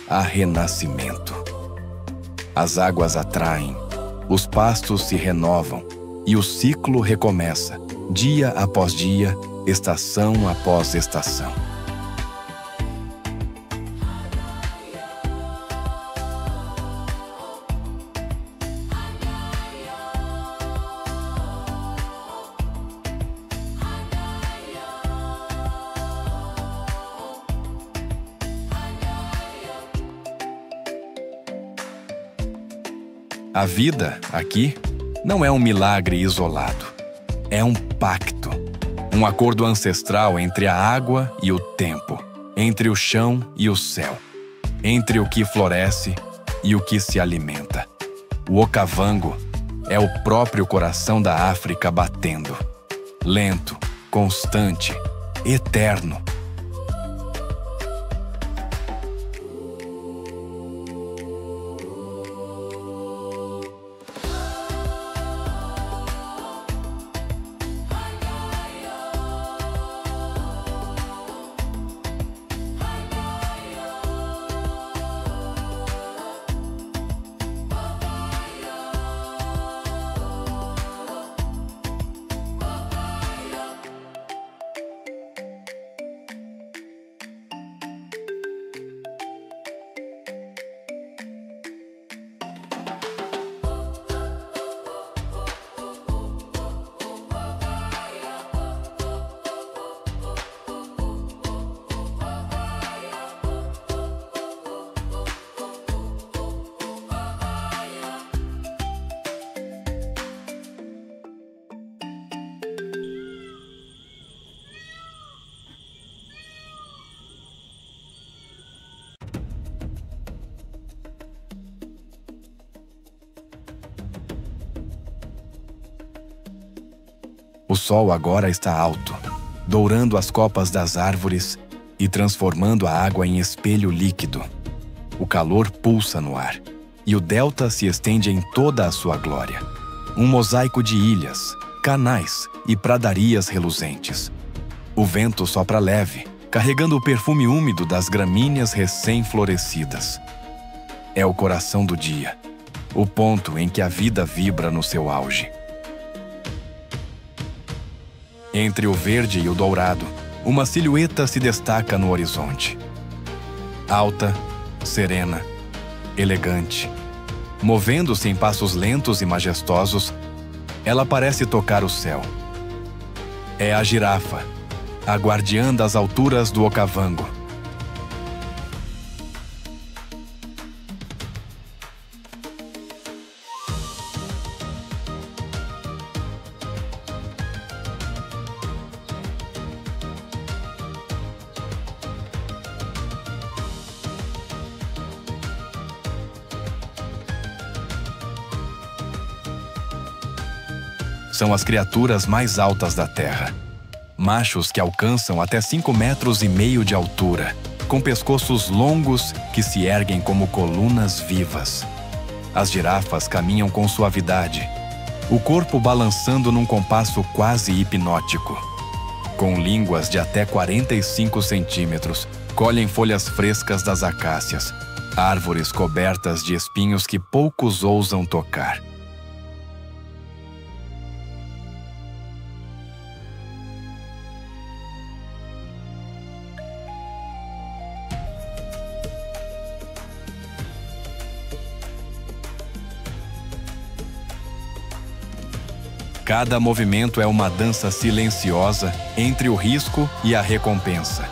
há renascimento. As águas atraem, os pastos se renovam e o ciclo recomeça, dia após dia, estação após estação. A vida, aqui, não é um milagre isolado. É um pacto. Um acordo ancestral entre a água e o tempo, entre o chão e o céu, entre o que floresce e o que se alimenta. O Okavango é o próprio coração da África batendo. Lento, constante, eterno. O sol agora está alto, dourando as copas das árvores e transformando a água em espelho líquido. O calor pulsa no ar, e o delta se estende em toda a sua glória. Um mosaico de ilhas, canais e pradarias reluzentes. O vento sopra leve, carregando o perfume úmido das gramíneas recém-florescidas. É o coração do dia, o ponto em que a vida vibra no seu auge. Entre o verde e o dourado, uma silhueta se destaca no horizonte. Alta, serena, elegante. Movendo-se em passos lentos e majestosos, ela parece tocar o céu. É a girafa, a guardiã das alturas do Okavango. são as criaturas mais altas da Terra. Machos que alcançam até 5,5 metros de altura, com pescoços longos que se erguem como colunas vivas. As girafas caminham com suavidade, o corpo balançando num compasso quase hipnótico. Com línguas de até 45 centímetros, colhem folhas frescas das acácias, árvores cobertas de espinhos que poucos ousam tocar. Cada movimento é uma dança silenciosa entre o risco e a recompensa.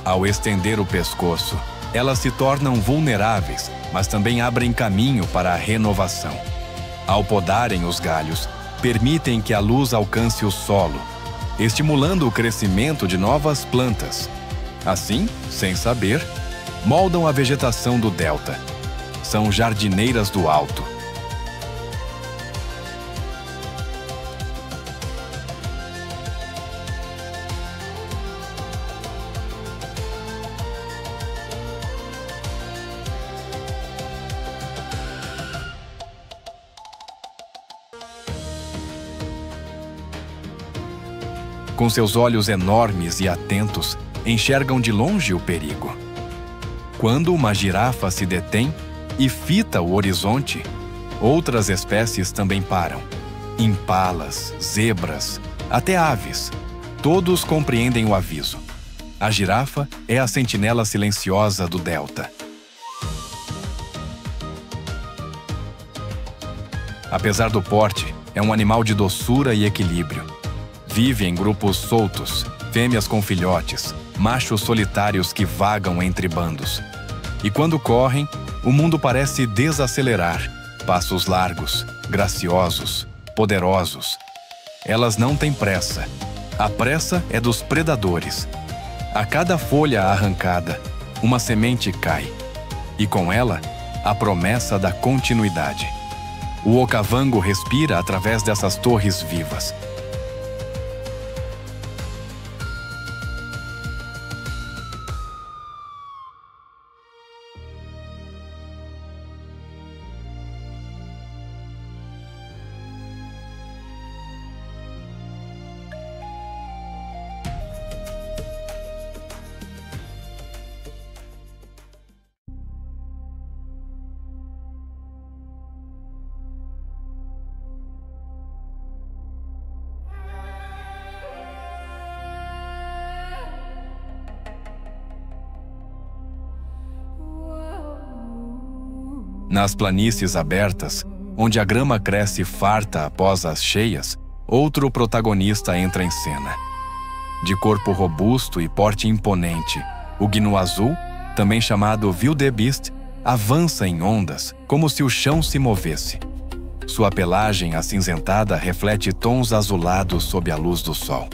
Ao estender o pescoço, elas se tornam vulneráveis, mas também abrem caminho para a renovação. Ao podarem os galhos, permitem que a luz alcance o solo, estimulando o crescimento de novas plantas. Assim, sem saber, moldam a vegetação do delta. São jardineiras do alto. Com seus olhos enormes e atentos, enxergam de longe o perigo. Quando uma girafa se detém e fita o horizonte, outras espécies também param. Impalas, zebras, até aves, todos compreendem o aviso. A girafa é a sentinela silenciosa do delta. Apesar do porte, é um animal de doçura e equilíbrio. Vive em grupos soltos, fêmeas com filhotes, machos solitários que vagam entre bandos. E quando correm, o mundo parece desacelerar, passos largos, graciosos, poderosos. Elas não têm pressa. A pressa é dos predadores. A cada folha arrancada, uma semente cai. E com ela, a promessa da continuidade. O Okavango respira através dessas torres vivas. Nas planícies abertas, onde a grama cresce farta após as cheias, outro protagonista entra em cena. De corpo robusto e porte imponente, o gnu azul, também chamado wildebeest, avança em ondas, como se o chão se movesse. Sua pelagem acinzentada reflete tons azulados sob a luz do sol.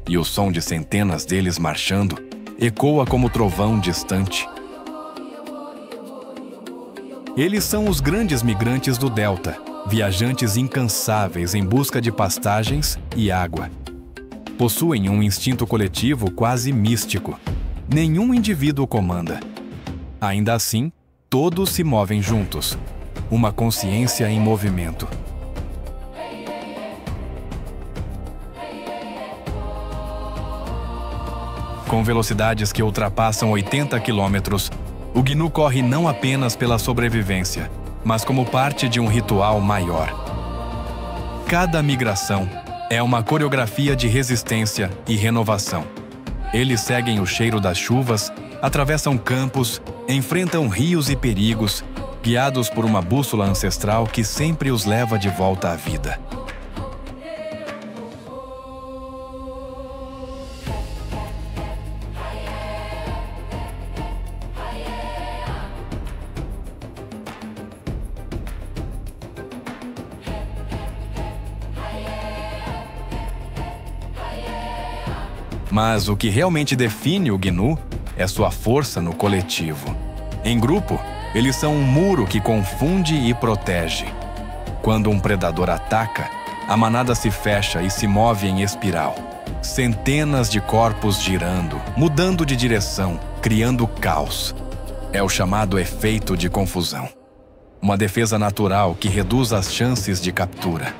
E o som de centenas deles marchando ecoa como trovão distante. Eles são os grandes migrantes do delta, viajantes incansáveis em busca de pastagens e água. Possuem um instinto coletivo quase místico. Nenhum indivíduo comanda. Ainda assim, todos se movem juntos. Uma consciência em movimento. Com velocidades que ultrapassam 80 quilômetros, o gnu corre não apenas pela sobrevivência, mas como parte de um ritual maior. Cada migração é uma coreografia de resistência e renovação. Eles seguem o cheiro das chuvas, atravessam campos, enfrentam rios e perigos, guiados por uma bússola ancestral que sempre os leva de volta à vida. Mas o que realmente define o gnu é sua força no coletivo. Em grupo, eles são um muro que confunde e protege. Quando um predador ataca, A manada se fecha e se move em espiral. Centenas de corpos girando, mudando de direção, criando caos. É o chamado efeito de confusão. Uma defesa natural que reduz as chances de captura.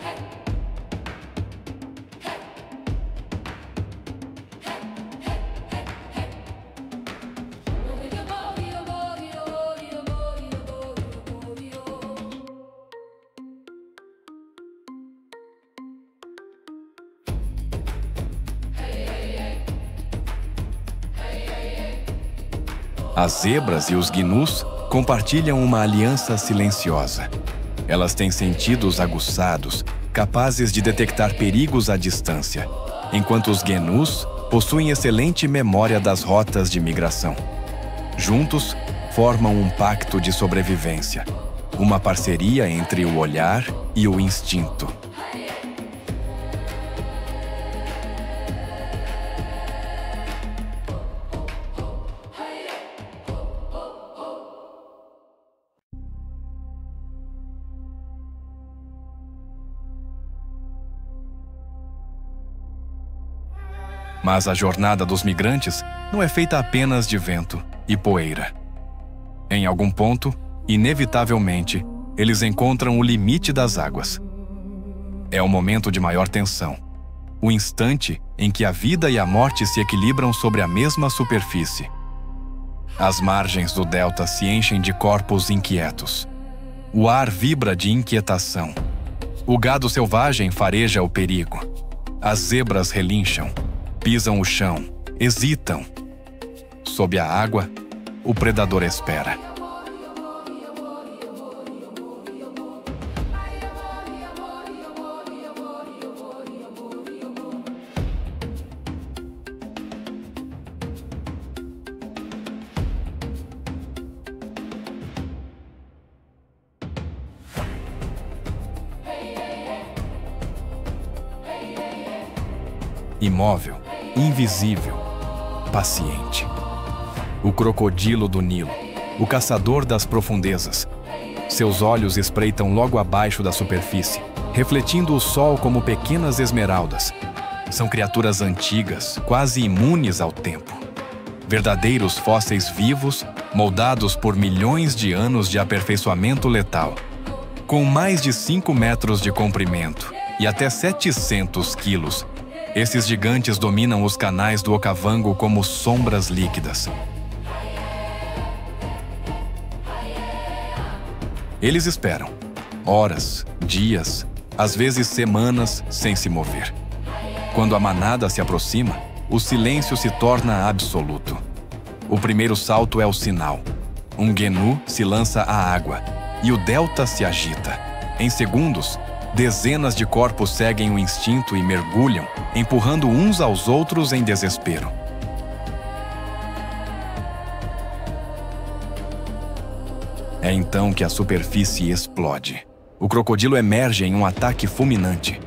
As zebras e os gnus compartilham uma aliança silenciosa. Elas têm sentidos aguçados, capazes de detectar perigos à distância, enquanto os gnus possuem excelente memória das rotas de migração. Juntos, formam um pacto de sobrevivência, uma parceria entre o olhar e o instinto. Mas a jornada dos migrantes não é feita apenas de vento e poeira. Em algum ponto, inevitavelmente, eles encontram o limite das águas. É o momento de maior tensão, o instante em que a vida e a morte se equilibram sobre a mesma superfície. As margens do delta se enchem de corpos inquietos. O ar vibra de inquietação. O gado selvagem fareja o perigo. As zebras relincham. Pisam o chão, hesitam. Sob a água, o predador espera. Imóvel, invisível, paciente. O crocodilo do Nilo, o caçador das profundezas. Seus olhos espreitam logo abaixo da superfície, refletindo o sol como pequenas esmeraldas. São criaturas antigas, quase imunes ao tempo. Verdadeiros fósseis vivos, moldados por milhões de anos de aperfeiçoamento letal. Com mais de 5 metros de comprimento e até 700 quilos, esses gigantes dominam os canais do Okavango como sombras líquidas. Eles esperam, horas, dias, às vezes semanas, sem se mover. Quando a manada se aproxima, o silêncio se torna absoluto. O primeiro salto é o sinal. Um gnu se lança à água e o delta se agita. Em segundos, dezenas de corpos seguem o instinto e mergulham, empurrando uns aos outros em desespero. É então que a superfície explode. O crocodilo emerge em um ataque fulminante.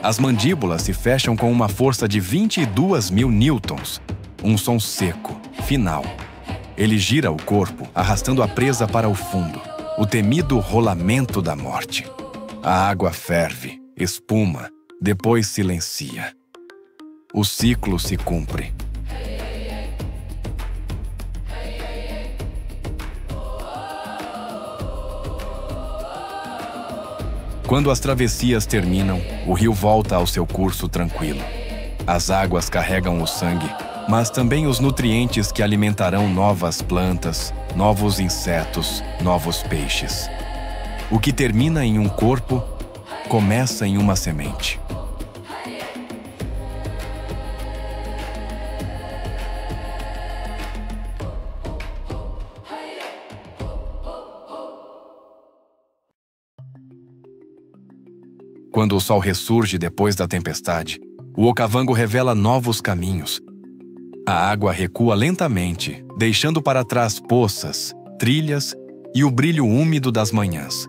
As mandíbulas se fecham com uma força de 22.000 newtons. Um som seco, final. Ele gira o corpo, arrastando a presa para o fundo. O temido rolamento da morte. A água ferve, espuma, depois silencia. O ciclo se cumpre. Quando as travessias terminam, o rio volta ao seu curso tranquilo. As águas carregam o sangue, mas também os nutrientes que alimentarão novas plantas, novos insetos, novos peixes. O que termina em um corpo, começa em uma semente. Quando o sol ressurge depois da tempestade, o Okavango revela novos caminhos. A água recua lentamente, deixando para trás poças, trilhas e o brilho úmido das manhãs.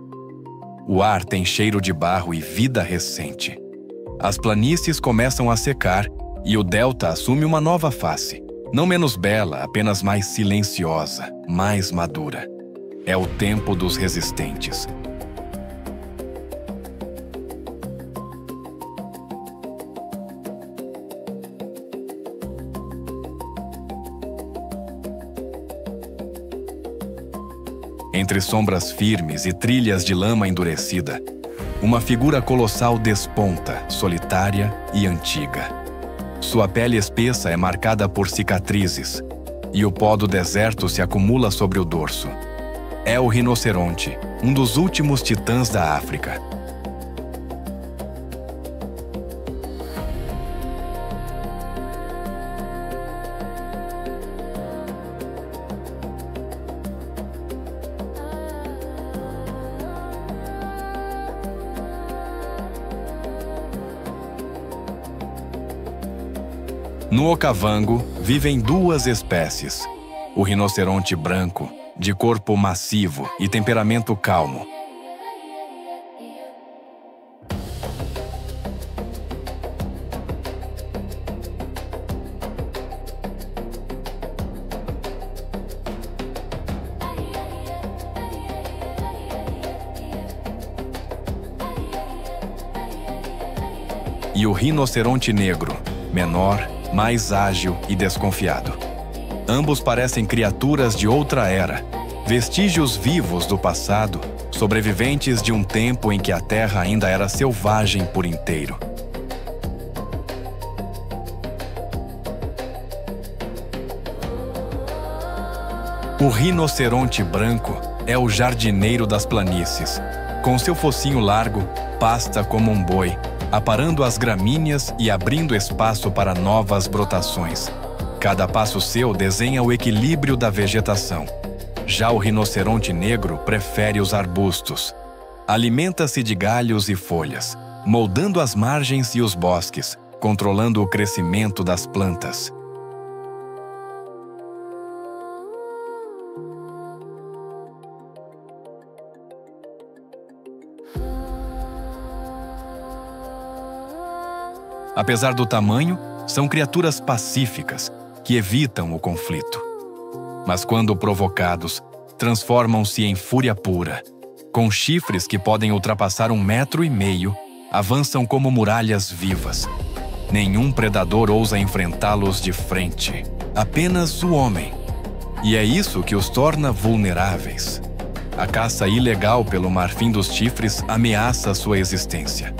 O ar tem cheiro de barro e vida recente. As planícies começam a secar e o delta assume uma nova face. Não menos bela, apenas mais silenciosa, mais madura. É o tempo dos resistentes. Entre sombras firmes e trilhas de lama endurecida, uma figura colossal desponta, solitária e antiga. Sua pele espessa é marcada por cicatrizes, e o pó do deserto se acumula sobre o dorso. É o rinoceronte, um dos últimos titãs da África. No Okavango vivem duas espécies: o rinoceronte branco, de corpo massivo e temperamento calmo, e o rinoceronte negro, menor, mais ágil e desconfiado. Ambos parecem criaturas de outra era, vestígios vivos do passado, sobreviventes de um tempo em que a Terra ainda era selvagem por inteiro. O rinoceronte branco é o jardineiro das planícies. Com seu focinho largo, pasta como um boi, aparando as gramíneas e abrindo espaço para novas brotações. Cada passo seu desenha o equilíbrio da vegetação. Já o rinoceronte negro prefere os arbustos. Alimenta-se de galhos e folhas, moldando as margens e os bosques, controlando o crescimento das plantas. Apesar do tamanho, são criaturas pacíficas que evitam o conflito. Mas quando provocados, transformam-se em fúria pura. Com chifres que podem ultrapassar 1,5 metros, avançam como muralhas vivas. Nenhum predador ousa enfrentá-los de frente, apenas o homem. E é isso que os torna vulneráveis. A caça ilegal pelo marfim dos chifres ameaça sua existência.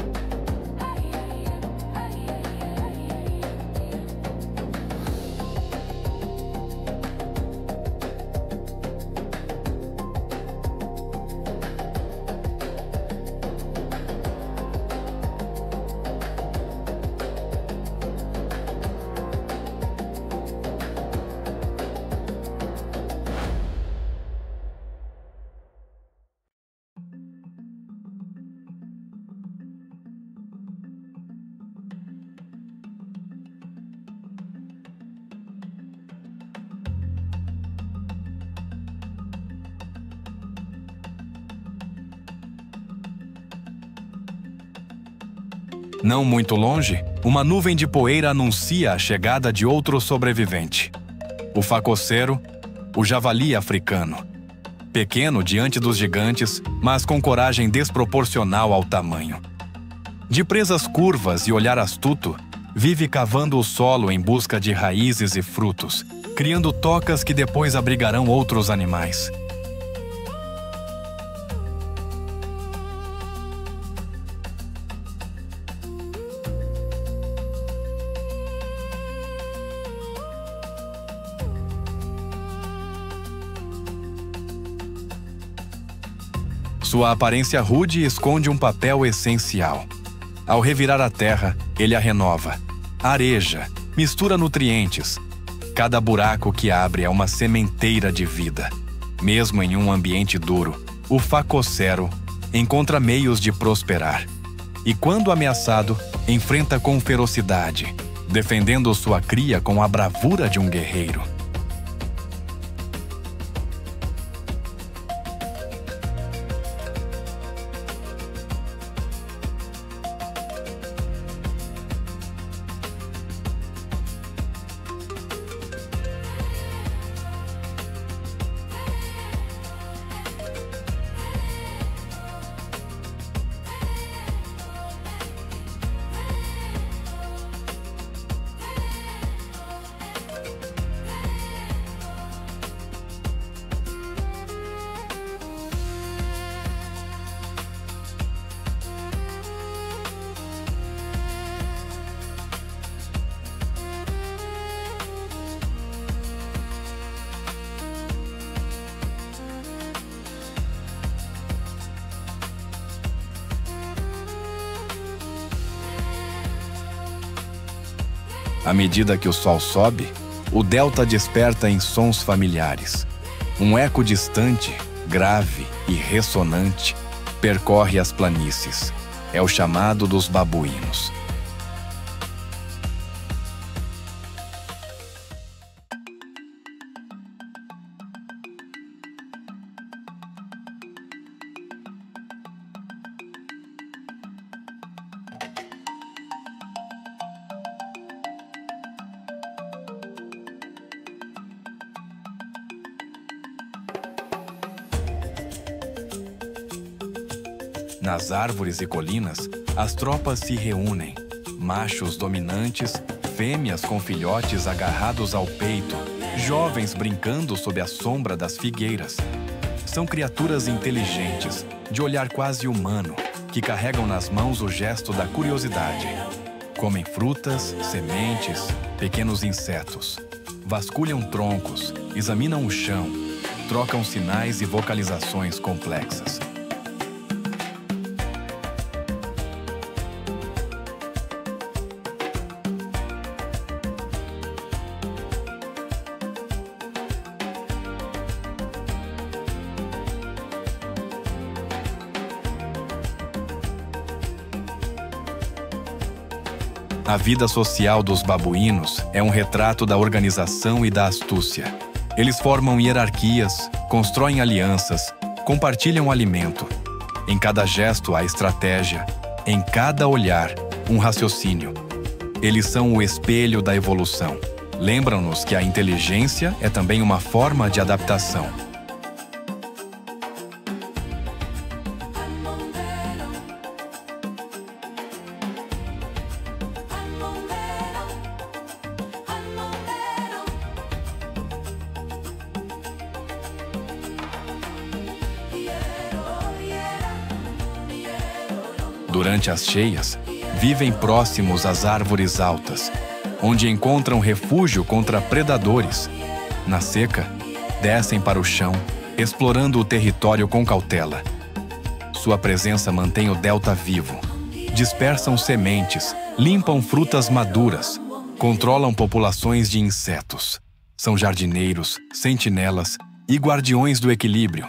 Não muito longe, uma nuvem de poeira anuncia a chegada de outro sobrevivente. O facoceiro, o javali africano. Pequeno diante dos gigantes, mas com coragem desproporcional ao tamanho. De presas curvas e olhar astuto, vive cavando o solo em busca de raízes e frutos, criando tocas que depois abrigarão outros animais. Sua aparência rude esconde um papel essencial. Ao revirar a terra, ele a renova, areja, mistura nutrientes. Cada buraco que abre é uma sementeira de vida. Mesmo em um ambiente duro, o facocero encontra meios de prosperar. E quando ameaçado, enfrenta com ferocidade, defendendo sua cria com a bravura de um guerreiro. À medida que o sol sobe, o delta desperta em sons familiares. Um eco distante, grave e ressonante, percorre as planícies. É o chamado dos babuínos. Nas árvores e colinas, as tropas se reúnem. Machos dominantes, fêmeas com filhotes agarrados ao peito, jovens brincando sob a sombra das figueiras. São criaturas inteligentes, de olhar quase humano, que carregam nas mãos o gesto da curiosidade. Comem frutas, sementes, pequenos insetos. Vasculham troncos, examinam o chão, trocam sinais e vocalizações complexas. A vida social dos babuínos é um retrato da organização e da astúcia. Eles formam hierarquias, constroem alianças, compartilham alimento. Em cada gesto há estratégia, em cada olhar, um raciocínio. Eles são o espelho da evolução. Lembram-nos que a inteligência é também uma forma de adaptação. Durante as cheias, vivem próximos às árvores altas, onde encontram refúgio contra predadores. Na seca, descem para o chão, explorando o território com cautela. Sua presença mantém o delta vivo. Dispersam sementes, limpam frutas maduras, controlam populações de insetos. São jardineiros, sentinelas e guardiões do equilíbrio.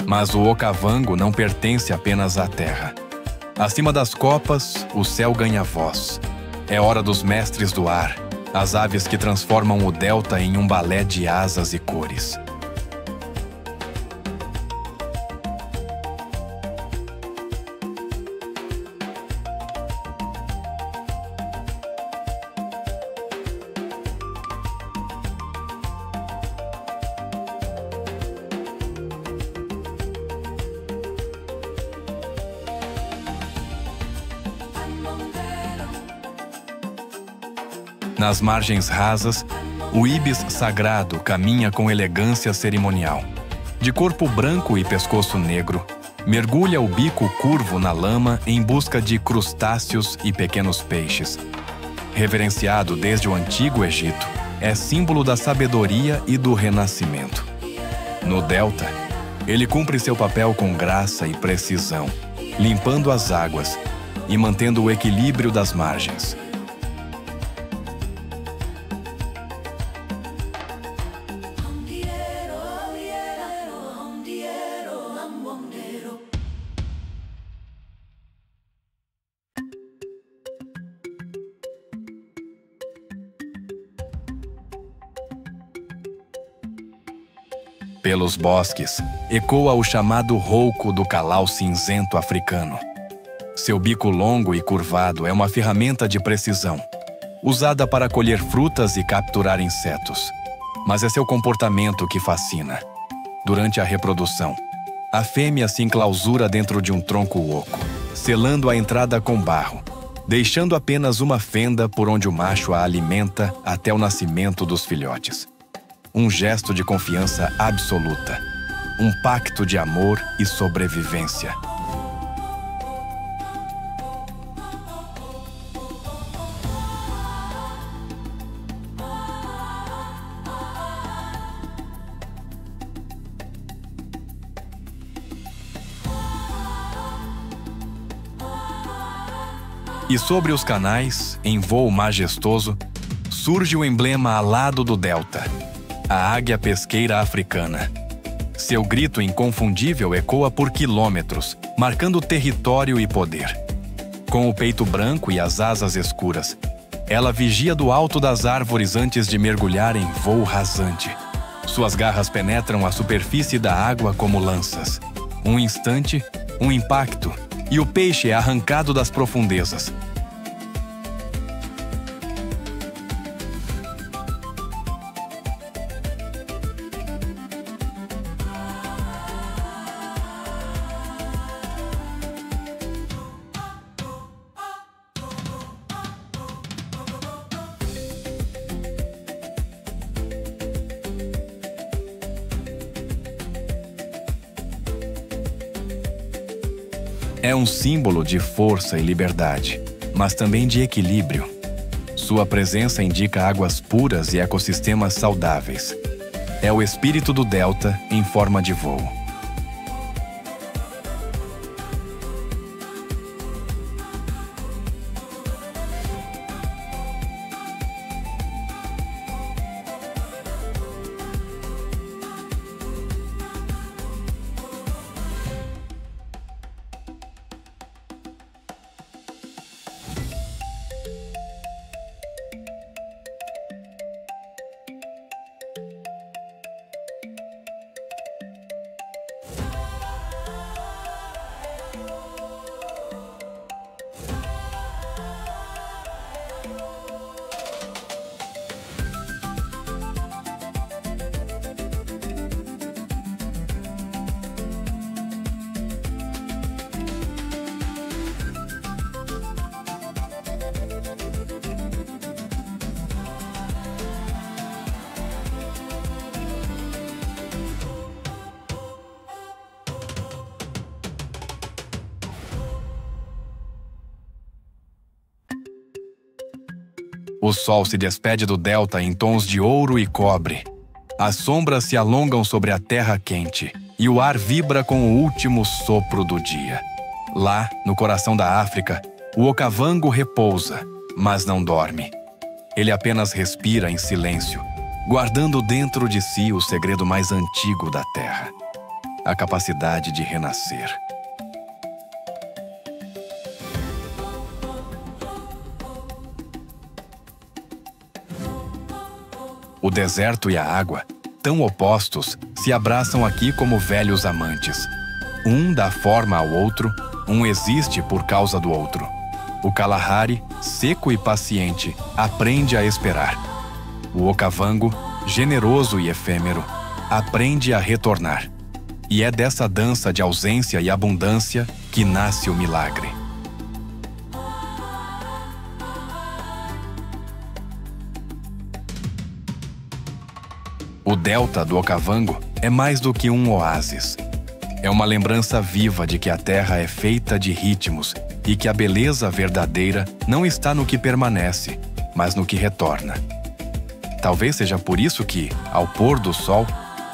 Mas o Okavango não pertence apenas à terra. Acima das copas, o céu ganha voz. É hora dos mestres do ar, as aves que transformam o delta em um balé de asas e cores. Nas margens rasas, o íbis sagrado caminha com elegância cerimonial. De corpo branco e pescoço negro, mergulha o bico curvo na lama em busca de crustáceos e pequenos peixes. Reverenciado desde o Antigo Egito, é símbolo da sabedoria e do renascimento. No delta, ele cumpre seu papel com graça e precisão, limpando as águas e mantendo o equilíbrio das margens. Pelos bosques, ecoa o chamado rouco do calau cinzento africano. Seu bico longo e curvado é uma ferramenta de precisão, usada para colher frutas e capturar insetos. Mas é seu comportamento que fascina. Durante a reprodução, a fêmea se enclausura dentro de um tronco oco, selando a entrada com barro, deixando apenas uma fenda por onde o macho a alimenta até o nascimento dos filhotes. Um gesto de confiança absoluta, um pacto de amor e sobrevivência. E sobre os canais, em voo majestoso, surge o emblema alado do delta, a águia pesqueira africana. Seu grito inconfundível ecoa por quilômetros, marcando território e poder. Com o peito branco e as asas escuras, ela vigia do alto das árvores antes de mergulhar em voo rasante. Suas garras penetram a superfície da água como lanças. Um instante, um impacto, e o peixe é arrancado das profundezas. É um símbolo de força e liberdade, mas também de equilíbrio. Sua presença indica águas puras e ecossistemas saudáveis. É o espírito do delta em forma de voo. O sol se despede do delta em tons de ouro e cobre. As sombras se alongam sobre a terra quente e o ar vibra com o último sopro do dia. Lá, no coração da África, o okavango repousa, mas não dorme. Ele apenas respira em silêncio, guardando dentro de si o segredo mais antigo da terra: a capacidade de renascer. O deserto e a água, tão opostos, se abraçam aqui como velhos amantes. Um dá forma ao outro, um existe por causa do outro. O Kalahari, seco e paciente, aprende a esperar. O okavango, generoso e efêmero, aprende a retornar. E é dessa dança de ausência e abundância que nasce o milagre. O delta do okavango é mais do que um oásis. É uma lembrança viva de que a terra é feita de ritmos e que a beleza verdadeira não está no que permanece, mas no que retorna. Talvez seja por isso que, ao pôr do sol,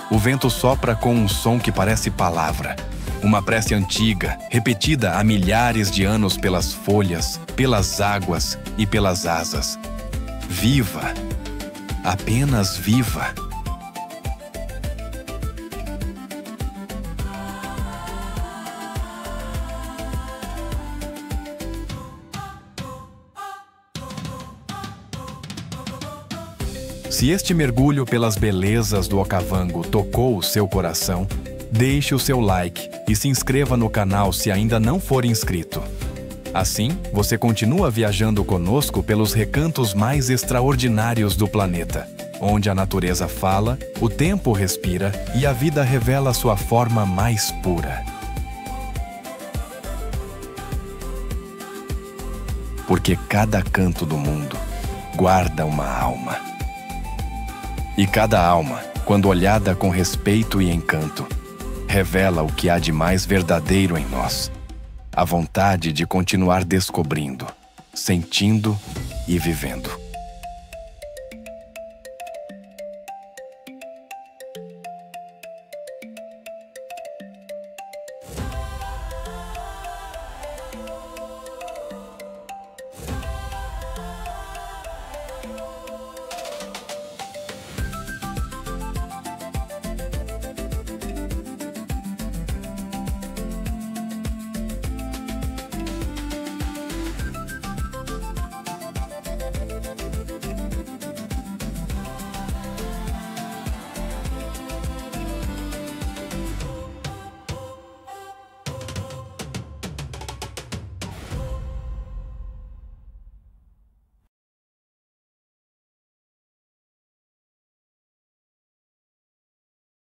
o vento sopra com um som que parece palavra, uma prece antiga, repetida há milhares de anos pelas folhas, pelas águas e pelas asas. Viva! Apenas viva! Se este mergulho pelas belezas do Okavango tocou o seu coração, deixe o seu like e se inscreva no canal se ainda não for inscrito. Assim, você continua viajando conosco pelos recantos mais extraordinários do planeta, onde a natureza fala, o tempo respira e a vida revela sua forma mais pura. Porque cada canto do mundo guarda uma alma. E cada alma, quando olhada com respeito e encanto, revela o que há de mais verdadeiro em nós. A vontade de continuar descobrindo, sentindo e vivendo.